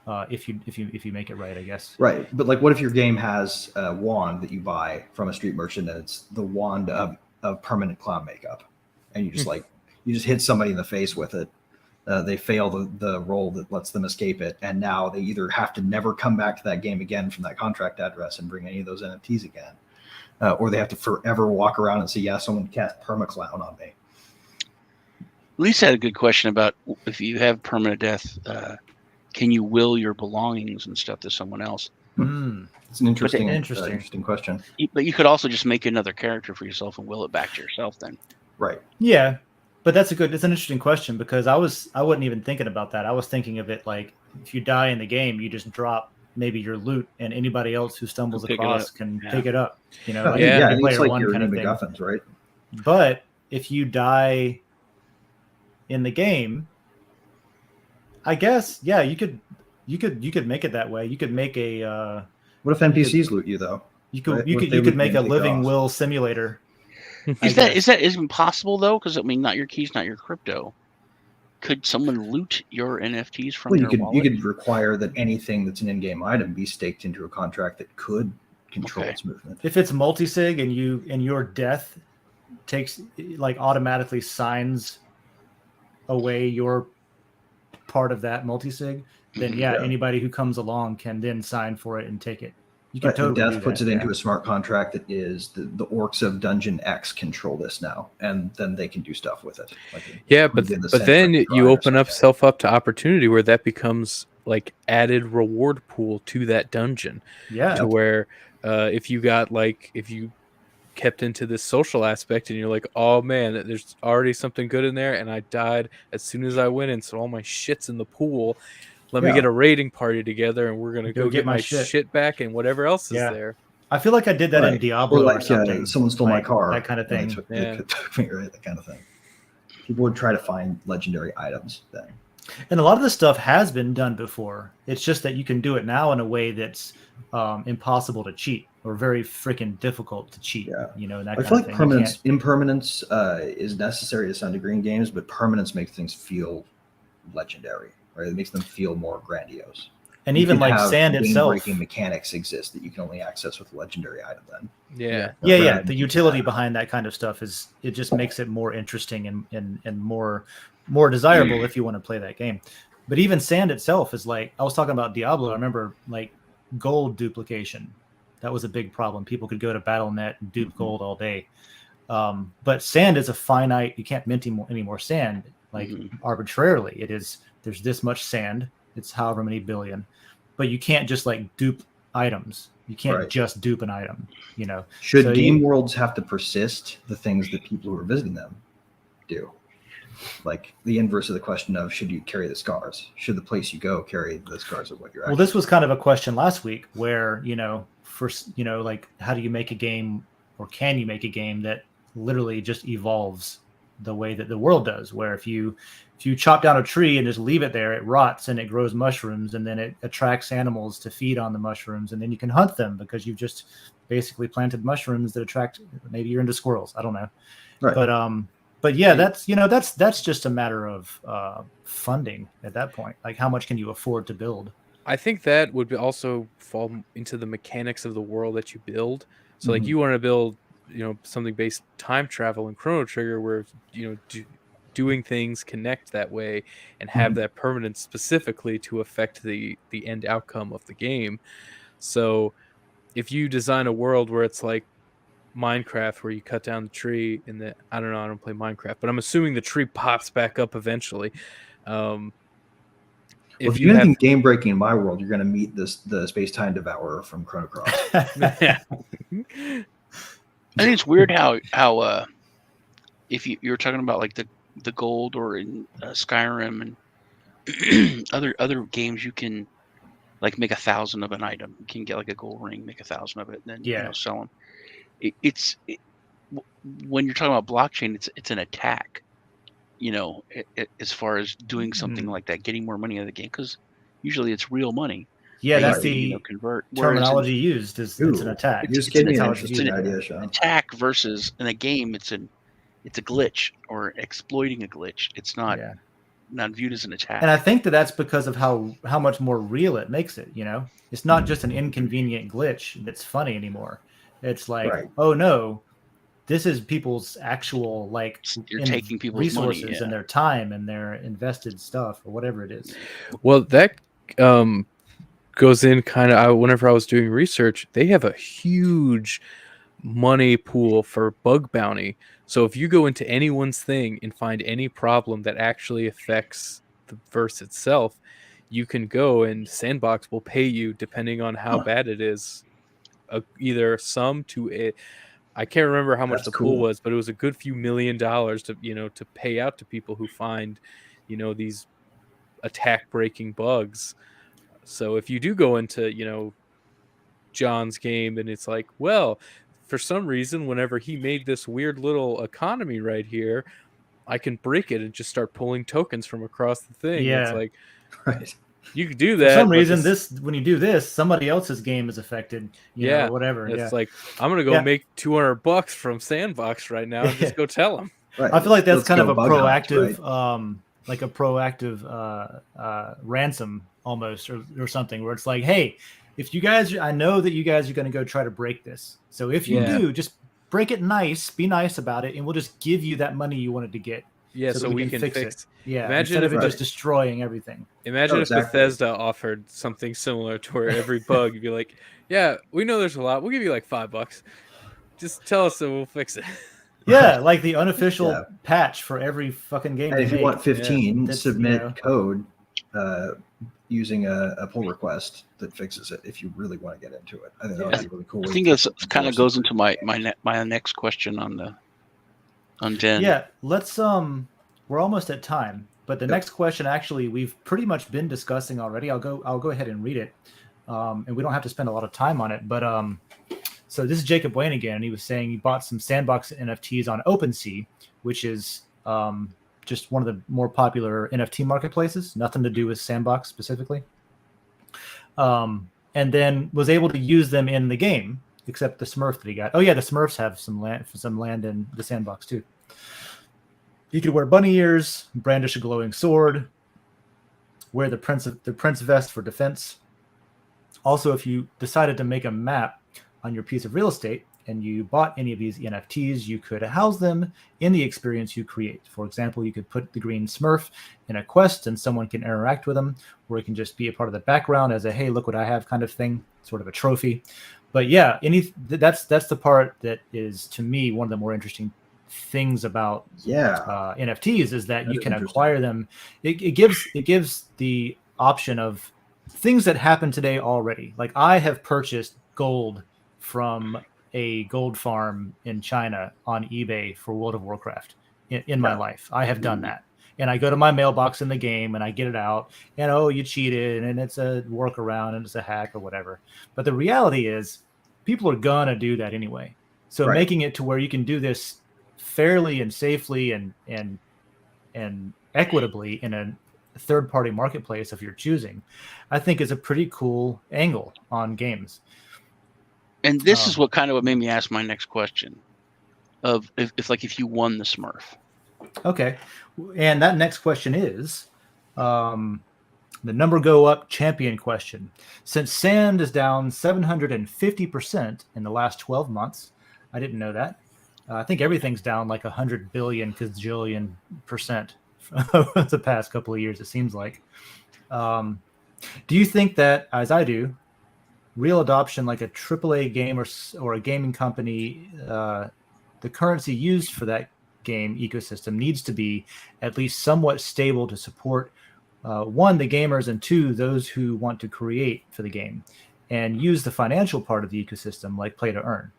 If you make it right, I guess. Right, but like, what if your game has a wand that you buy from a street merchant, and it's the wand of permanent clown makeup, and you just hit somebody in the face with it. They fail the roll that lets them escape it, and now they either have to never come back to that game again from that contract address and bring any of those NFTs again, or they have to forever walk around and say, "Yeah, someone cast permaclown on me." Lisa had a good question about if you have permanent death. Can you will your belongings and stuff to someone else? It's an interesting question. But you could also just make another character for yourself and will it back to yourself then. Right. Yeah, but it's an interesting question, because I wasn't even thinking about that. I was thinking of it like, if you die in the game, you just drop maybe your loot, and anybody else who stumbles across can pick it up. Like it's like one your kind of MacGuffins, right? But if you die in the game, I guess, yeah, you could make it that way. You could make a. What if NPCs loot you though? You could make a living will simulator. Is that even possible though? Because I mean, not your keys, not your crypto. Could someone loot your NFTs from your wallet? You could require that anything that's an in-game item be staked into a contract that could control its movement. If it's multi-sig and your death takes automatically signs away your part of that multi-sig, then anybody who comes along can then sign for it and take it. You can totally Death puts it into a smart contract that is the orcs of Dungeon X control this now, and then they can do stuff with it. But then you open yourself up to opportunity where that becomes like added reward pool to that dungeon. Yeah. To where if you kept into this social aspect and you're like, oh man, there's already something good in there, and I died as soon as I went in, so all my shit's in the pool. Let me get a raiding party together, and we're gonna go get my shit back and whatever else is there. I feel like I did that in Diablo or something. Someone stole my car, that kind of thing. That kind of thing. People would try to find legendary items then. And a lot of this stuff has been done before. It's just that you can do it now in a way that's impossible to cheat, or very freaking difficult to cheat. And that I feel like impermanence is necessary to some degree in games, but permanence makes things feel legendary, right? It makes them feel more grandiose. And even like sand itself, breaking mechanics exist that you can only access with a legendary item. Then, the utility behind that kind of stuff it just makes it more interesting and more desirable if you want to play that game. But even sand itself is like, I was talking about Diablo. I remember like gold duplication. That was a big problem. People could go to Battle.net and dupe gold all day. But sand is a finite. You can't mint any more sand arbitrarily. There's this much sand. It's however many billion. But you can't just like dupe items. You can't just dupe an item. Should game worlds have to persist the things that people who are visiting them do? Like the inverse of the question of, should you carry the scars? Should the place you go carry the scars of what you're Well, this was kind of a question last week where, like, how do you make a game, or can you make a game that literally just evolves the way that the world does, where if you chop down a tree and just leave it there, it rots and it grows mushrooms, and then it attracts animals to feed on the mushrooms, and then you can hunt them because you've just basically planted mushrooms that attract, maybe you're into squirrels. I don't know. Right. But yeah, that's just a matter of funding at that point. Like, how much can you afford to build? I think that would also fall into the mechanics of the world that you build. So like you want to build, something based time travel and Chrono Trigger, where doing things connect that way and have that permanence specifically to affect the end outcome of the game. So if you design a world where it's like Minecraft, where you cut down the tree and I don't play Minecraft, but I'm assuming the tree pops back up eventually. If you do anything game breaking in my world, you're going to meet the space-time devourer from Chrono Cross. I think it's weird how if you were talking about like the gold, or in Skyrim and other games, you can like make 1,000 of an item. You can get like a gold ring, make 1,000 of it, and then sell them. when you're talking about blockchain, it's an attack. As far as doing something like that, getting more money out of the game, because usually it's real money. Yeah, that that's you the convert. terminology used. It's an attack. You just gave me an That's how it's interesting used. idea, Sean. Attack versus in a game, it's a glitch or exploiting a glitch. It's not viewed as an attack. And I think that's because of how much more real it makes it. It's not just an inconvenient glitch that's funny anymore. It's like, oh no, this is people's actual you're taking people's resources money, and their time and their invested stuff or whatever it is. Well, that goes in kind of. Whenever I was doing research, they have a huge money pool for bug bounty. So if you go into anyone's thing and find any problem that actually affects the verse itself, you can go and Sandbox will pay you depending on how bad it is. Either some to it. I can't remember how much the pool was, but it was a good few $1 million to pay out to people who find, these attack breaking bugs. So if you do go into, John's game and it's like, well, for some reason, whenever he made this weird little economy right here, I can break it and just start pulling tokens from across the thing. Yeah. It's like, right. You could do that. For some reason, when you do this, somebody else's game is affected. Or whatever. It's like, I'm going to go make $200 from Sandbox right now and just go tell them. Right. I feel like that's kind of a proactive, like a proactive ransom almost or something where it's like, hey, if you guys, I know that you guys are going to go try to break this. So if you do, just break it nice, be nice about it, and we'll just give you that money you wanted to get. Yeah, so we can fix it. Yeah, imagine instead of it just destroying everything. Imagine if Bethesda offered something similar to where every bug, you'd be like, yeah, we know there's a lot. We'll give you like $5. Just tell us and we'll fix it. Yeah, like the unofficial patch for every fucking game. And if you want 15, submit code using a pull request that fixes it if you really want to get into it. I think that would be really cool. I think it kind of goes into my next question on Den. Yeah, let's we're almost at time, but the next question actually we've pretty much been discussing already. I'll go ahead and read it, and we don't have to spend a lot of time on it. But so this is Jacob Wayne again. He was saying he bought some Sandbox NFTs on OpenSea, which is just one of the more popular NFT marketplaces. Nothing to do with Sandbox specifically, and then was able to use them in the game. Except the Smurf that he got. Oh yeah, the Smurfs have some land in the Sandbox too. You could wear bunny ears, brandish a glowing sword, wear the prince vest for defense. Also, if you decided to make a map on your piece of real estate and you bought any of these NFTs, you could house them in the experience you create. For example, you could put the green Smurf in a quest and someone can interact with them, or it can just be a part of the background as a, hey, look what I have kind of thing, sort of a trophy. But yeah, that's the part that is, to me, one of the more interesting things about NFTs is that you can acquire them. It gives the option of things that happen today already. Like I have purchased gold from a gold farm in China on eBay for World of Warcraft in my life. I have done that. And I go to my mailbox in the game and I get it out and, oh, you cheated and it's a workaround and it's a hack or whatever. But the reality is people are going to do that anyway. So making it to where you can do this fairly and safely and equitably in a third-party marketplace if you're choosing, I think is a pretty cool angle on games. And this is what made me ask my next question of if you won the Smurf. Okay. And that next question is the number go up champion question. Since sand is down 750% in the last 12 months, I didn't know that. I think everything's down like 100 billion gazillion percent the past couple of years, it seems like. Do you think that, as I do, real adoption like a AAA game or a gaming company, the currency used for that game ecosystem needs to be at least somewhat stable to support one, the gamers, and two, those who want to create for the game and use the financial part of the ecosystem like play to earn?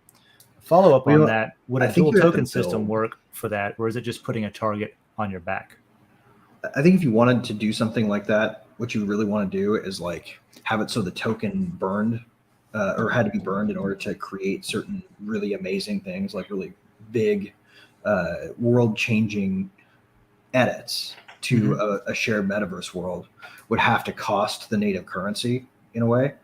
Follow up on that, would a dual token system work for that, or is it just putting a target on your back? I think if you wanted to do something like that, what you really want to do is like have it so the token burned or had to be burned in order to create certain really amazing things, like really big world-changing edits to a shared metaverse world would have to cost the native currency in a way.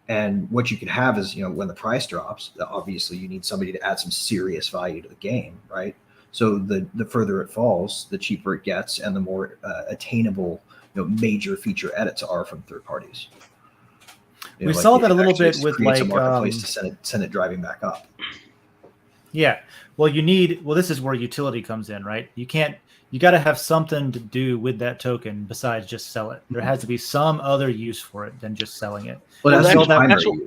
And what you could have is, when the price drops, obviously you need somebody to add some serious value to the game, right? So the further it falls, the cheaper it gets, and the more attainable, major feature edits are from third parties. We saw that a little bit with a marketplace to send it driving back up. Yeah. Well, this is where utility comes in, right? You got to have something to do with that token besides just sell it. There has to be some other use for it than just selling it. Well,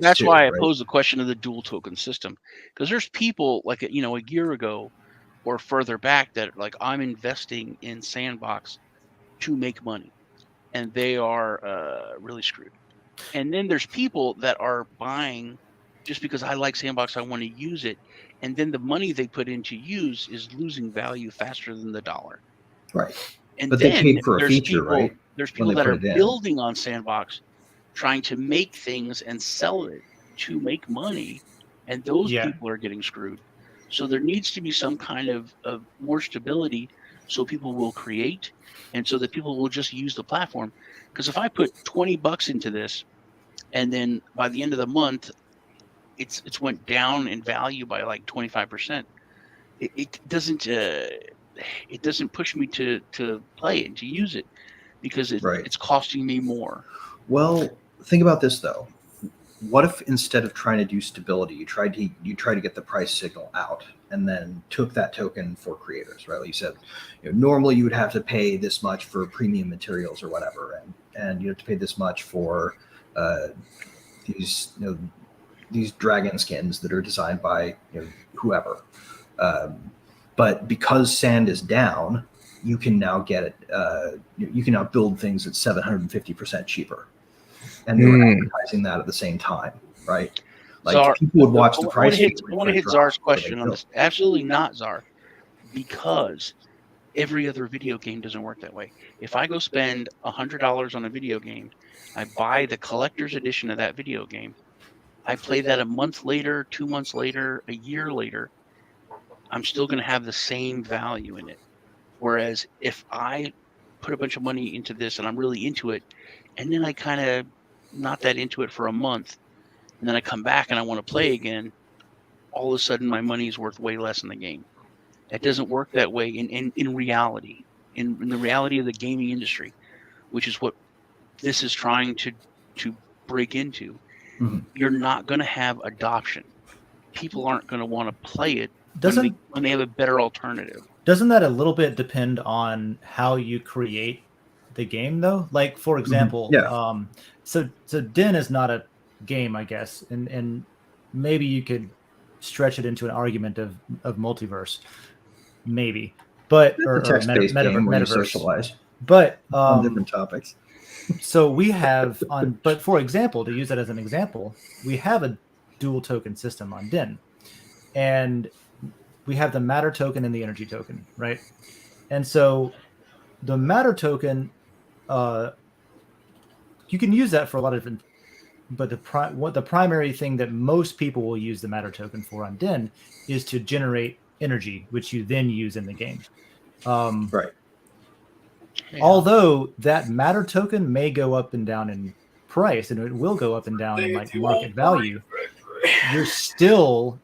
that's why I posed the question of the dual token system, because there's people like, a year ago or further back that like, I'm investing in Sandbox to make money, and they are really screwed. And then there's people that are buying just because I like Sandbox, I want to use it, and then the money they put in to use is losing value faster than the dollar. Right. And but then they paid for a feature, right? There's people that are building on Sandbox, trying to make things and sell it to make money, and those people are getting screwed. So there needs to be some kind of more stability, so people will create, and so that people will just use the platform. Because if I put $20 into this, and then by the end of the month, it's went down in value by like 25%, it doesn't push me to play it, to use it, because it's costing me more. Well, think about this though. What if instead of trying to do stability, you tried to get the price signal out and then took that token for creators, right? Like you said, normally you would have to pay this much for premium materials or whatever, and you have to pay this much for these dragon skins that are designed by whoever. But because sand is down, you can now get it. You can now build things at 750% cheaper, and they're advertising that at the same time, right? Like Czar, people would watch the price. I want to hit Czar's question on this. Absolutely not, Czar, because every other video game doesn't work that way. If I go spend $100 on a video game, I buy the collector's edition of that video game. I play that a month later, 2 months later, a year later, I'm still going to have the same value in it. Whereas if I put a bunch of money into this and I'm really into it, and then I kind of not that into it for a month, and then I come back and I want to play again, all of a sudden my money is worth way less in the game. It doesn't work that way in reality, in the reality of the gaming industry, which is what this is trying to break into. Mm-hmm. You're not going to have adoption. People aren't going to want to play it when they have a better alternative. Doesn't that a little bit depend on how you create the game, though? Like, for example, so Den is not a game, I guess, and maybe you could stretch it into an argument of multiverse, maybe, but or metaverse, socialize, but on different topics. So we have but for example, to use that as an example, we have a dual token system on Den, and we have the matter token and the energy token, right? And so the matter token, you can use that for a lot of different, but the primary thing that most people will use the matter token for on Den is to generate energy, which you then use in the game. Right. Yeah. Although that matter token may go up and down in price, and it will go up and down in like market value, you're still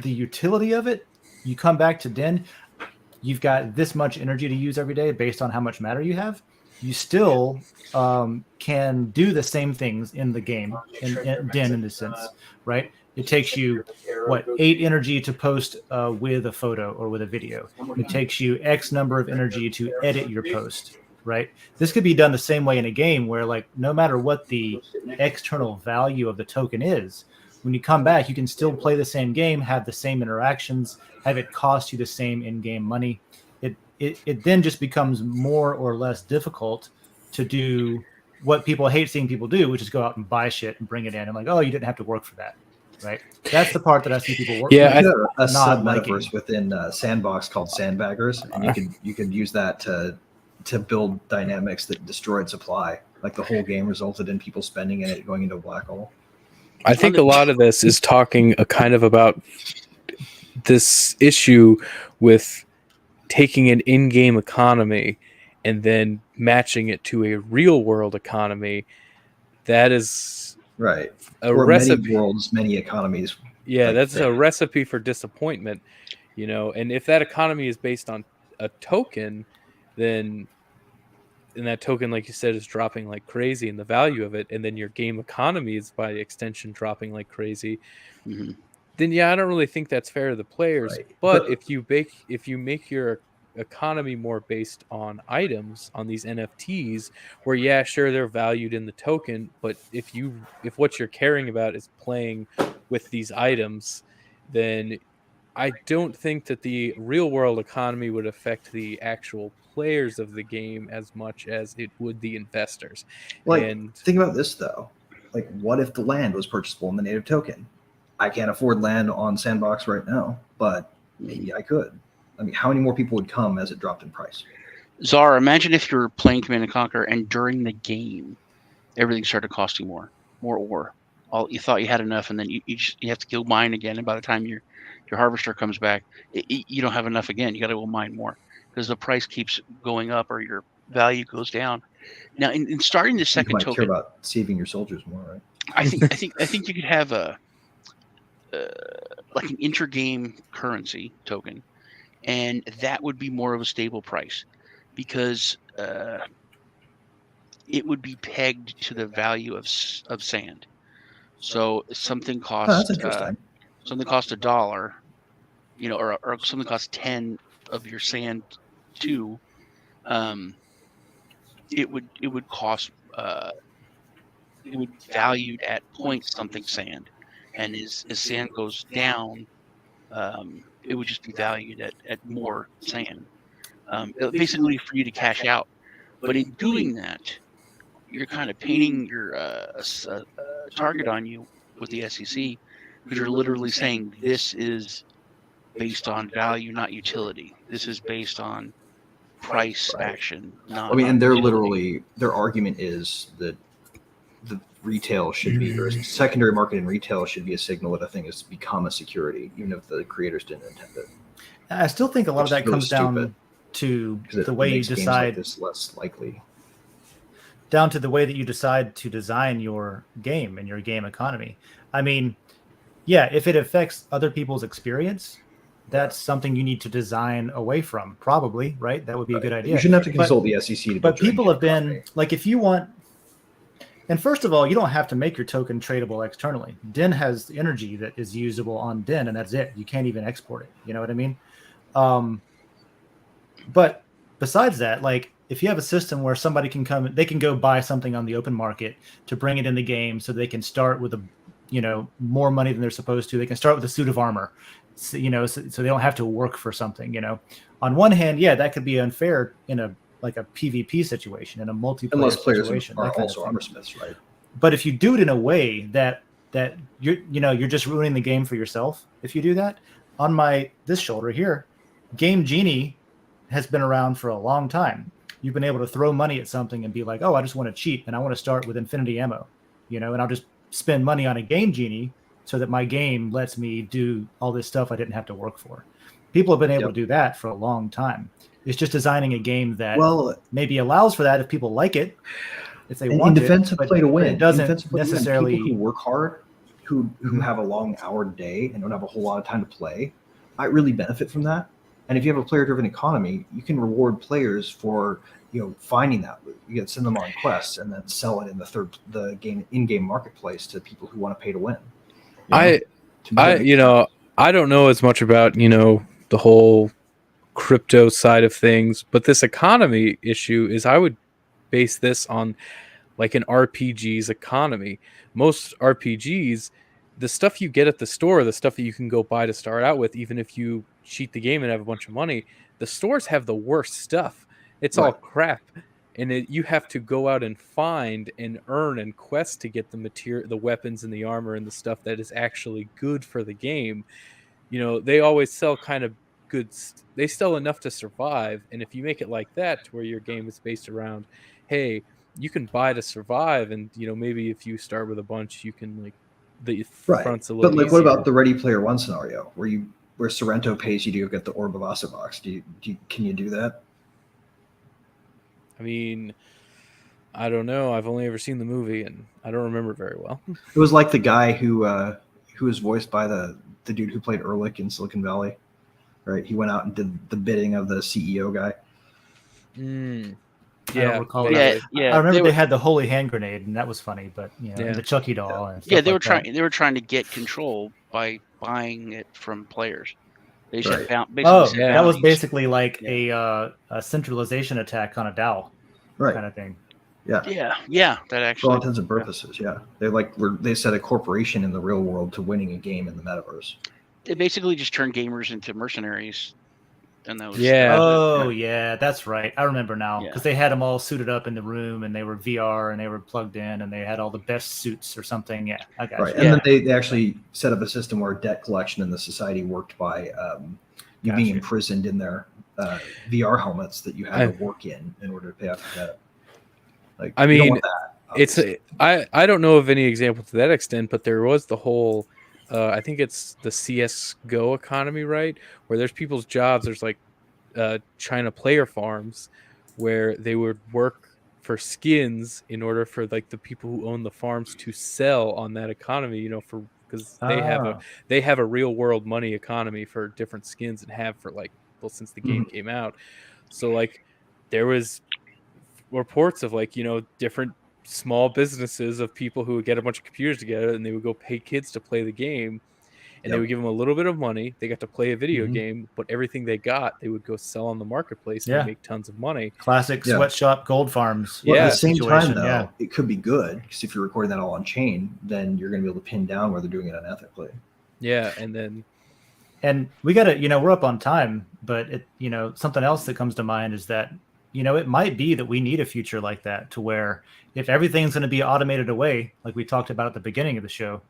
the utility of it. You come back to Den, you've got this much energy to use every day based on how much matter you have. You still can do the same things in the game in Den in this sense, right? It takes you 8 energy to post with a photo or with a video. It takes you X number of energy to edit your post, right? This could be done the same way in a game where, like, no matter what the external value of the token is, when you come back, you can still play the same game, have the same interactions, have it cost you the same in-game money. It then just becomes more or less difficult to do what people hate seeing people do, which is go out and buy shit and bring it in. And like, oh, you didn't have to work for that, right? That's the part that I see people work. Yeah, a sub-metaverse within Sandbox called Sandbaggers, and you could use that to build dynamics that destroyed supply. Like the whole game resulted in people spending in it, going into a black hole. I think a lot of this is talking kind of about this issue with taking an in-game economy and then matching it to a real-world economy. That is right. a Or recipe. many worlds, many economies. Yeah, like that's that. a recipe for disappointment, you know. And if that economy is based on a token, then and that token, like you said, is dropping like crazy in the value of it, and then your game economy is by extension dropping like crazy, hmm then yeah, I don't really think that's fair to the players. Right. But But if you make your economy more based on items, on these NFTs, where yeah, sure, they're valued in the token, but if what you're caring about is playing with these items, then I don't think that the real world economy would affect the actual players of the game as much as it would the investors. like, And think about this though. Like, what if the land was purchasable in the native token? I can't afford land on Sandbox right now, but maybe I could. I mean, how many more people would come as it dropped in price? Zara, imagine if you're playing Command and Conquer and during the game everything started costing more ore. All you thought you had enough, and then you have to go mine again. And by the time your harvester comes back, you don't have enough again. You got to go mine more because the price keeps going up or your value goes down. Now, in starting the You second might care token, about saving your soldiers more, right? I think you could have a like an intergame currency token, and that would be more of a stable price because it would be pegged to the value of sand. So something Oh, that's cost interesting. $1, or something costs 10 of your sand too. It would cost it would be valued at point something sand, and as sand goes down, it would just be valued at more sand. Basically for you to cash out. But in doing that, you're kind of painting your a target on you with the SEC because you're literally saying this is based on value, not utility. This is based on price Right. action, I mean, and utility. their argument is that the retail should be, or secondary market and retail should be a signal that a thing has become a security, even if the creators didn't intend it. I still think a lot of that Really comes down stupid, to because the it way you makes games like decide, this less likely. down to the way that you decide to design your game and your game economy. I mean, yeah, if it affects other people's experience, that's something you need to design away from, probably, right? That would be a good You idea. shouldn't have to consult the SEC to But build your people in-game have been economy. like, if you want, and first of all, you don't have to make your token tradable externally. DIN has energy that is usable on DIN, and that's it. You can't even export it. You know what I mean? But besides that, like, if you have a system where somebody can come, they can go buy something on the open market to bring it in the game, so they can start with more money than they're supposed to. They can start with a suit of armor, so they don't have to work for something. On one hand, yeah, that could be unfair in a PvP situation, in a multiplayer Unless players situation, are that kind also of thing. armorsmiths, right? But if you do it in a way that you're just ruining the game for yourself, if you do that, on this shoulder here, Game Genie has been around for a long time. You've been able to throw money at something and be like, oh, I just want to cheat and I want to start with infinity ammo, and I'll just spend money on a Game Genie so that my game lets me do all this stuff I didn't have to work for. People have been able to do that for a long time. It's just designing a game that maybe allows for that if people like it, if they want in defensive it, play to win. It doesn't necessarily. People who work hard, who have a long hour day and don't have a whole lot of time to play, might really benefit from that. And if you have a player-driven economy, you can reward players for finding that loot. You can send them on quests and then sell it in the in-game marketplace to people who want to pay to win. I don't know as much about the whole crypto side of things, but this economy issue is, I would base this on like an RPG's economy. Most RPGs, the stuff you get at the store, the stuff that you can go buy to start out with, even if you cheat the game and have a bunch of money, the stores have the worst stuff. It's all crap. And you have to go out and find and earn and quest to get the material, the weapons and the armor and the stuff that is actually good for the game. They always sell kind of goods. They sell enough to survive. And if you make it like that, to where your game is based around, hey, you can buy to survive, and maybe if you start with a bunch, you can the front's a little But easier. what about the Ready Player One scenario, where you where Sorrento pays you to go get the Orb of Asabox. Can you do that? I mean, I don't know. I've only ever seen the movie, and I don't remember very well. It was like the guy who was voiced by the dude who played Ehrlich in Silicon Valley, right? He went out and did the bidding of the CEO guy. I don't recall that. I remember they had the holy hand grenade, and that was funny. But and the Chucky doll. And stuff they were like They were trying to get control by buying it from players. They just that that was basically like a centralization attack on a DAO, kind of thing. Yeah. That actually, for all intents and purposes, they set a corporation in the real world to winning a game in the metaverse. They basically just turned gamers into mercenaries. And that was that's right. I remember now because they had them all suited up in the room, and they were VR, and they were plugged in, and they had all the best suits or something. Yeah, I got you. And then they actually set up a system where debt collection in the society worked by you being imprisoned in their VR helmets that you had to work in order to pay off the debt. Like, I mean, I don't know of any example to that extent, but there was the whole. I think it's the CS:GO economy, right? Where there's people's jobs. There's like China player farms where they would work for skins in order for like the people who own the farms to sell on that economy, because they have a real world money economy for different skins and have for since the game came out. So like there was reports of different small businesses of people who would get a bunch of computers together and they would go pay kids to play the game, and they would give them a little bit of money. They got to play a video game, but everything they got, they would go sell on the marketplace and make tons of money. Classic sweatshop gold farms. Well, at the same time, though, it could be good because if you're recording that all on chain, then you're going to be able to pin down where they're doing it unethically. Yeah, and we got to, we're up on time, but something else that comes to mind is that it might be that we need a future like that, to where if everything's going to be automated away, like we talked about at the beginning of the show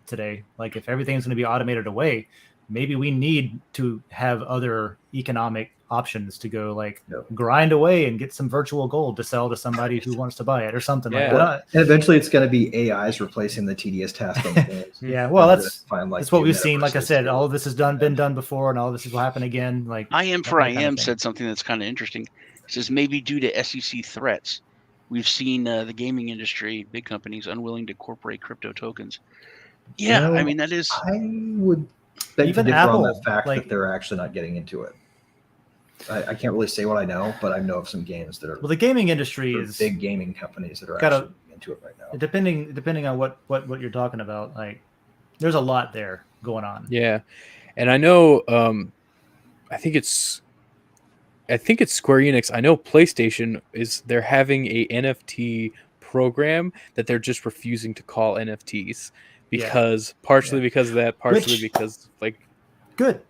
today, like if everything's going to be automated away, maybe we need to have other economic options to go grind away and get some virtual gold to sell to somebody who wants to buy it or something like that. And eventually it's going to be AIs replacing the tedious task on the games. That's what we've seen. Like I said, all of this has been done before, and all of this will happen again. Like IM said something that's kind of interesting. It says maybe due to SEC threats, we've seen the gaming industry, big companies, unwilling to incorporate crypto tokens. Yeah, I mean, that is. I would beg to differ on the fact that they're actually not getting into it. I can't really say what I know, but I know of some games that are. Well, the gaming industry is big gaming companies that are actually into it right now. Depending on what you're talking about, there's a lot there going on. Yeah, and I know. I think it's Square Enix. I know PlayStation they're having a NFT program that they're just refusing to call NFTs because because of that, because good,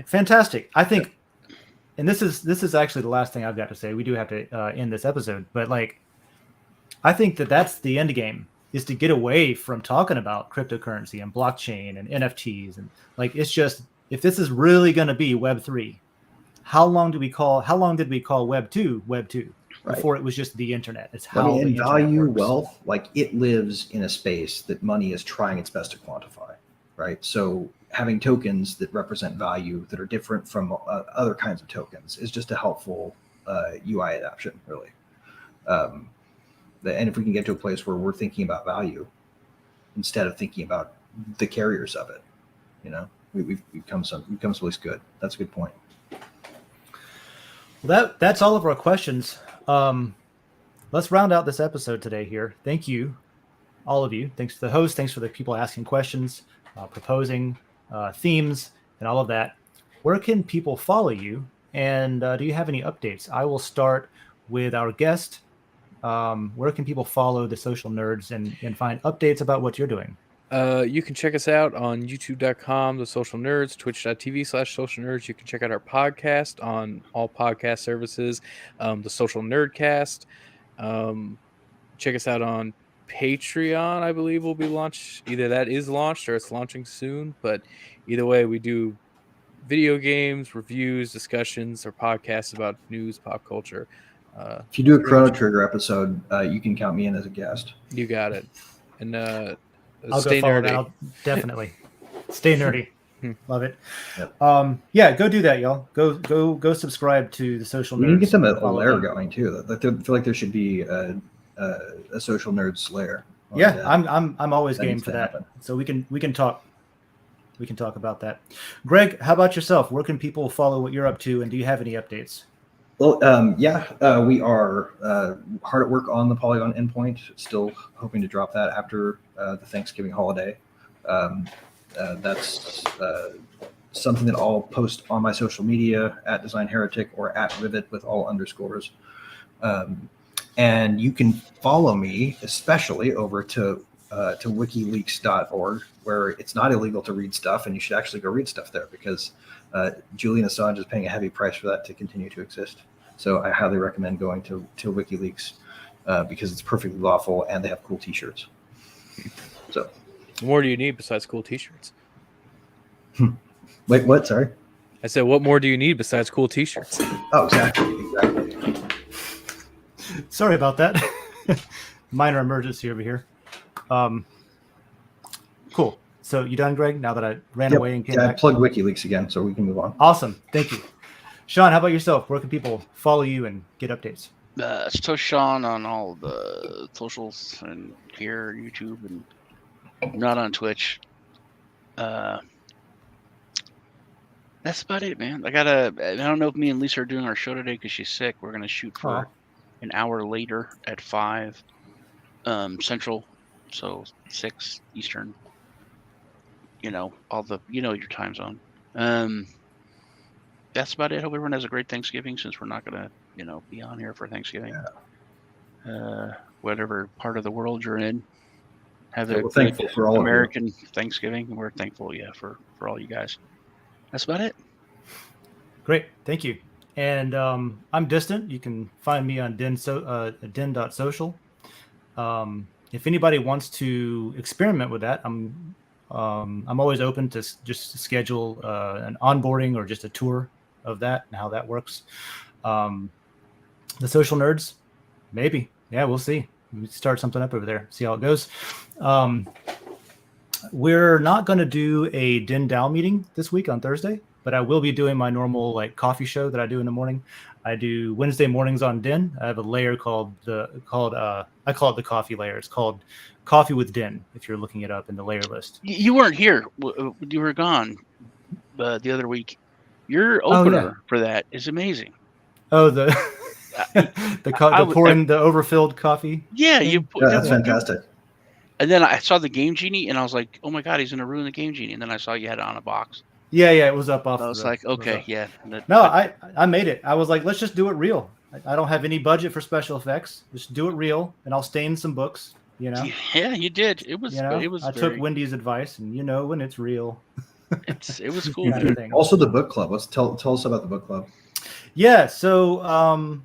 fantastic. I think, and this is actually the last thing I've got to say. We do have to end this episode, but I think that's the end game, is to get away from talking about cryptocurrency and blockchain and NFTs, and it's just, if this is really going to be Web3. How long did we call Web 2 before it was just the internet? It's how the value works. Wealth, it lives in a space that money is trying its best to quantify, right? So having tokens that represent value that are different from other kinds of tokens is just a helpful UI adaptation, really. And if we can get to a place where we're thinking about value instead of thinking about the carriers of it, we've come someplace good. That's a good point. Well, that's all of our questions. Let's round out this episode today here. Thank you, all of you. Thanks to the host. Thanks for the people asking questions, proposing themes, and all of that. Where can people follow you? And do you have any updates? I will start with our guest. Where can people follow the Social Nerds and find updates about what you're doing? You can check us out on youtube.com, The Social Nerds, twitch.tv/Social Nerds. You can check out our podcast on all podcast services, The Social Nerdcast. Check us out on Patreon, I believe will be launched. Either that is launched or it's launching soon. But either way, we do video games, reviews, discussions, or podcasts about news, pop culture. If you do a Chrono Trigger episode, you can count me in as a guest. You got it. And I'll go follow that. I'll definitely stay nerdy. Love it. Yep. Yeah, go do that, y'all. Go subscribe to the Social Nerds. We can get them a Follow lair them. going too. I feel like there should be a Social Nerds lair. Yeah, I'm always that game needs for to that. happen. So we can talk. We can talk about that. Greg, how about yourself? Where can people follow what you're up to, and do you have any updates? Well, we are hard at work on the Polygon endpoint. Still hoping to drop that after the Thanksgiving holiday. That's something that I'll post on my social media at Design Heretic or at Rivet with all underscores. And you can follow me, especially over to WikiLeaks.org, where it's not illegal to read stuff, and you should actually go read stuff there because Julian Assange is paying a heavy price for that to continue to exist. So I highly recommend going to WikiLeaks because it's perfectly lawful and they have cool T-shirts. So, what more do you need besides cool T-shirts? Wait, what? Sorry. I said, what more do you need besides cool T-shirts? Oh, exactly. Sorry about that. Minor emergency over here. Cool. So you done, Greg? Now that I ran away and came back? I plugged WikiLeaks again, so we can move on. Awesome. Thank you. Sean, how about yourself? Where can people follow you and get updates? It's Toast Sean on all the socials and here, YouTube, and not on Twitch. That's about it, man. I don't know if me and Lisa are doing our show today because she's sick. We're going to shoot for an hour later at 5 Central, so 6 Eastern. Your time zone. That's about it. Hope everyone has a great Thanksgiving since we're not going to, be on here for Thanksgiving. Whatever part of the world you're in, have a thankful for all American Thanksgiving. We're thankful, for all you guys. That's about it. Great. Thank you. And I'm Distant. You can find me on din.social. If anybody wants to experiment with that, I'm always open to just schedule an onboarding or just a tour of that and how that works. The Social Nerds, maybe. Yeah, we'll see. We start something up over there, see how it goes. We're not going to do a Din DAO meeting this week on Thursday, but I will be doing my normal coffee show that I do in the morning. I do Wednesday mornings on Din. I have a layer I call it the coffee layer. It's called Coffee with Din, if you're looking it up in the layer list. You weren't here. You were gone the other week. Your opener for that is amazing. Oh, the pouring the overfilled coffee. Yeah, that's fantastic. And then I saw the Game Genie, and I was like, "Oh my God, he's gonna ruin the Game Genie!" And then I saw you had it on a box. Yeah, it was up off. I was like, "Okay, yeah." I made it. I was like, "Let's just do it real." I don't have any budget for special effects. Just do it real, and I'll stain some books. Yeah, you did. It was. I took Wendy's advice, and when it's real. It was cool. Also, the book club. Let's tell us about the book club. Yeah. So,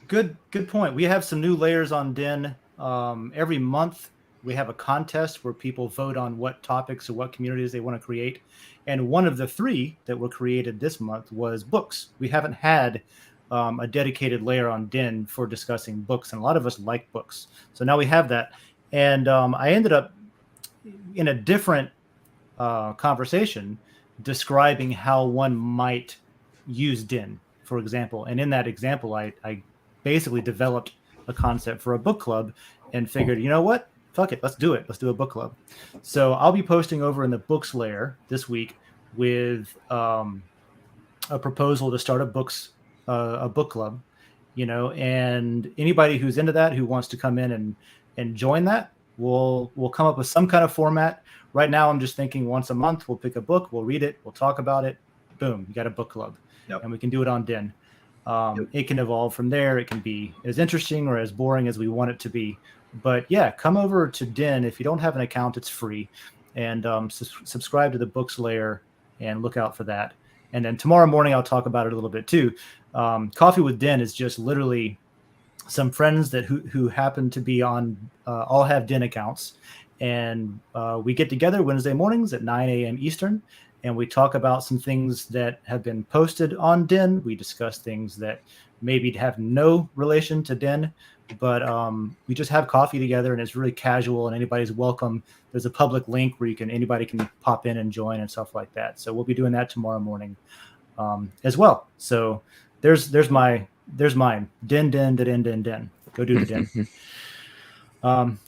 good point. We have some new layers on Din. Every month we have a contest where people vote on what topics or what communities they want to create. And one of the 3 that were created this month was books. We haven't had a dedicated layer on Din for discussing books, and a lot of us like books. So now we have that. And I ended up in a different conversation describing how one might use Din, for example. And in that example, I basically developed a concept for a book club and figured, you know what? Fuck it. Let's do it. Let's do a book club. So I'll be posting over in the books layer this week with a proposal to start a book club, and anybody who's into that, who wants to come in and join that, we'll come up with some kind of format. Right now, I'm just thinking once a month, we'll pick a book, we'll read it, we'll talk about it. Boom, you got a book club. Yep. And we can do it on Din. It can evolve from there. It can be as interesting or as boring as we want it to be. But yeah, come over to Din. If you don't have an account, it's free. And subscribe to the books layer and look out for that. And then tomorrow morning, I'll talk about it a little bit too. Coffee with Din is just literally some friends who happen to be on, all have Din accounts. And we get together Wednesday mornings at 9 a.m. Eastern. And we talk about some things that have been posted on Din. We discuss things that maybe have no relation to Den, but we just have coffee together, and it's really casual, and anybody's welcome. There's a public link where anybody can pop in and join and stuff like that. So we'll be doing that tomorrow morning as well. So there's mine. Den. Go do the Den.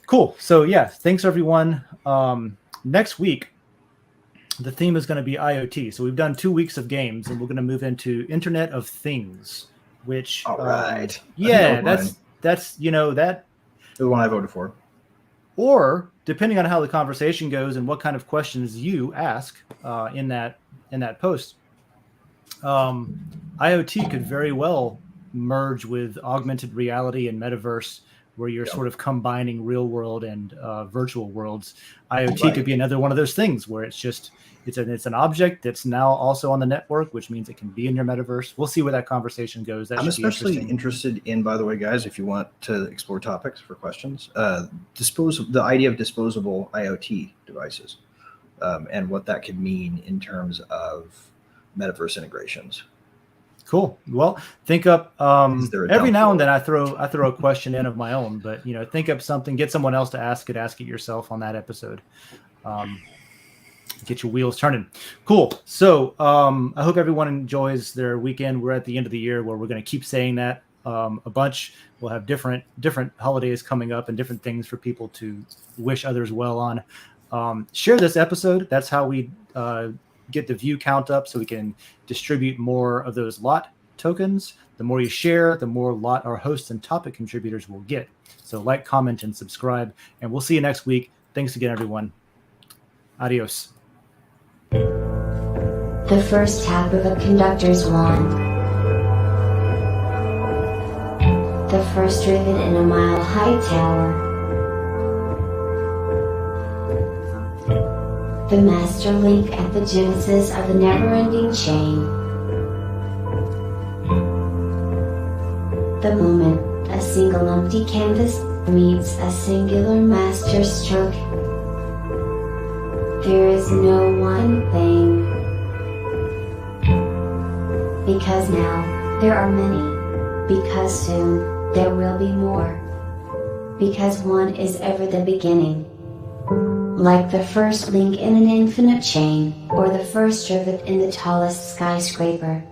Cool. So yeah, thanks everyone. Next week, the theme is going to be IoT. So we've done 2 weeks of games, and we're going to move into Internet of Things, which all right. Yeah, that's that the one I voted for. Or depending on how the conversation goes and what kind of questions you ask in that post, IoT could very well merge with augmented reality and metaverse, where you're sort of combining real world and virtual worlds. IoT could be another one of those things where it's an object that's now also on the network, which means it can be in your metaverse. We'll see where that conversation goes. I'm especially interested in, by the way, guys, if you want to explore topics for questions, the idea of disposable IoT devices and what that could mean in terms of metaverse integrations. Cool. Well, think up every now and then I throw a question in of my own, but think up something, get someone else to ask it yourself on that episode. Get your wheels turning. Cool. So I hope everyone enjoys their weekend. We're at the end of the year where we're going to keep saying that a bunch. We'll have different holidays coming up and different things for people to wish others well on. Share this episode. That's how we get the view count up, so we can distribute more of those lot tokens. The more you share, the more lot our hosts and topic contributors will get. So like, comment, and subscribe, and we'll see you next week. Thanks again, everyone. Adios. The first tap of a conductor's wand. The first rivet in a mile-high tower. The master link at the genesis of the never-ending chain. The moment a single empty canvas meets a singular master stroke. There is no one thing. Because now there are many. Because soon there will be more. Because one is ever the beginning. Like the first link in an infinite chain, or the first rivet in the tallest skyscraper.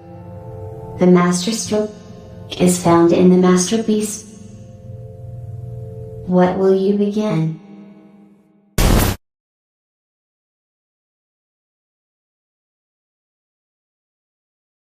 The master stroke is found in the masterpiece. What will you begin?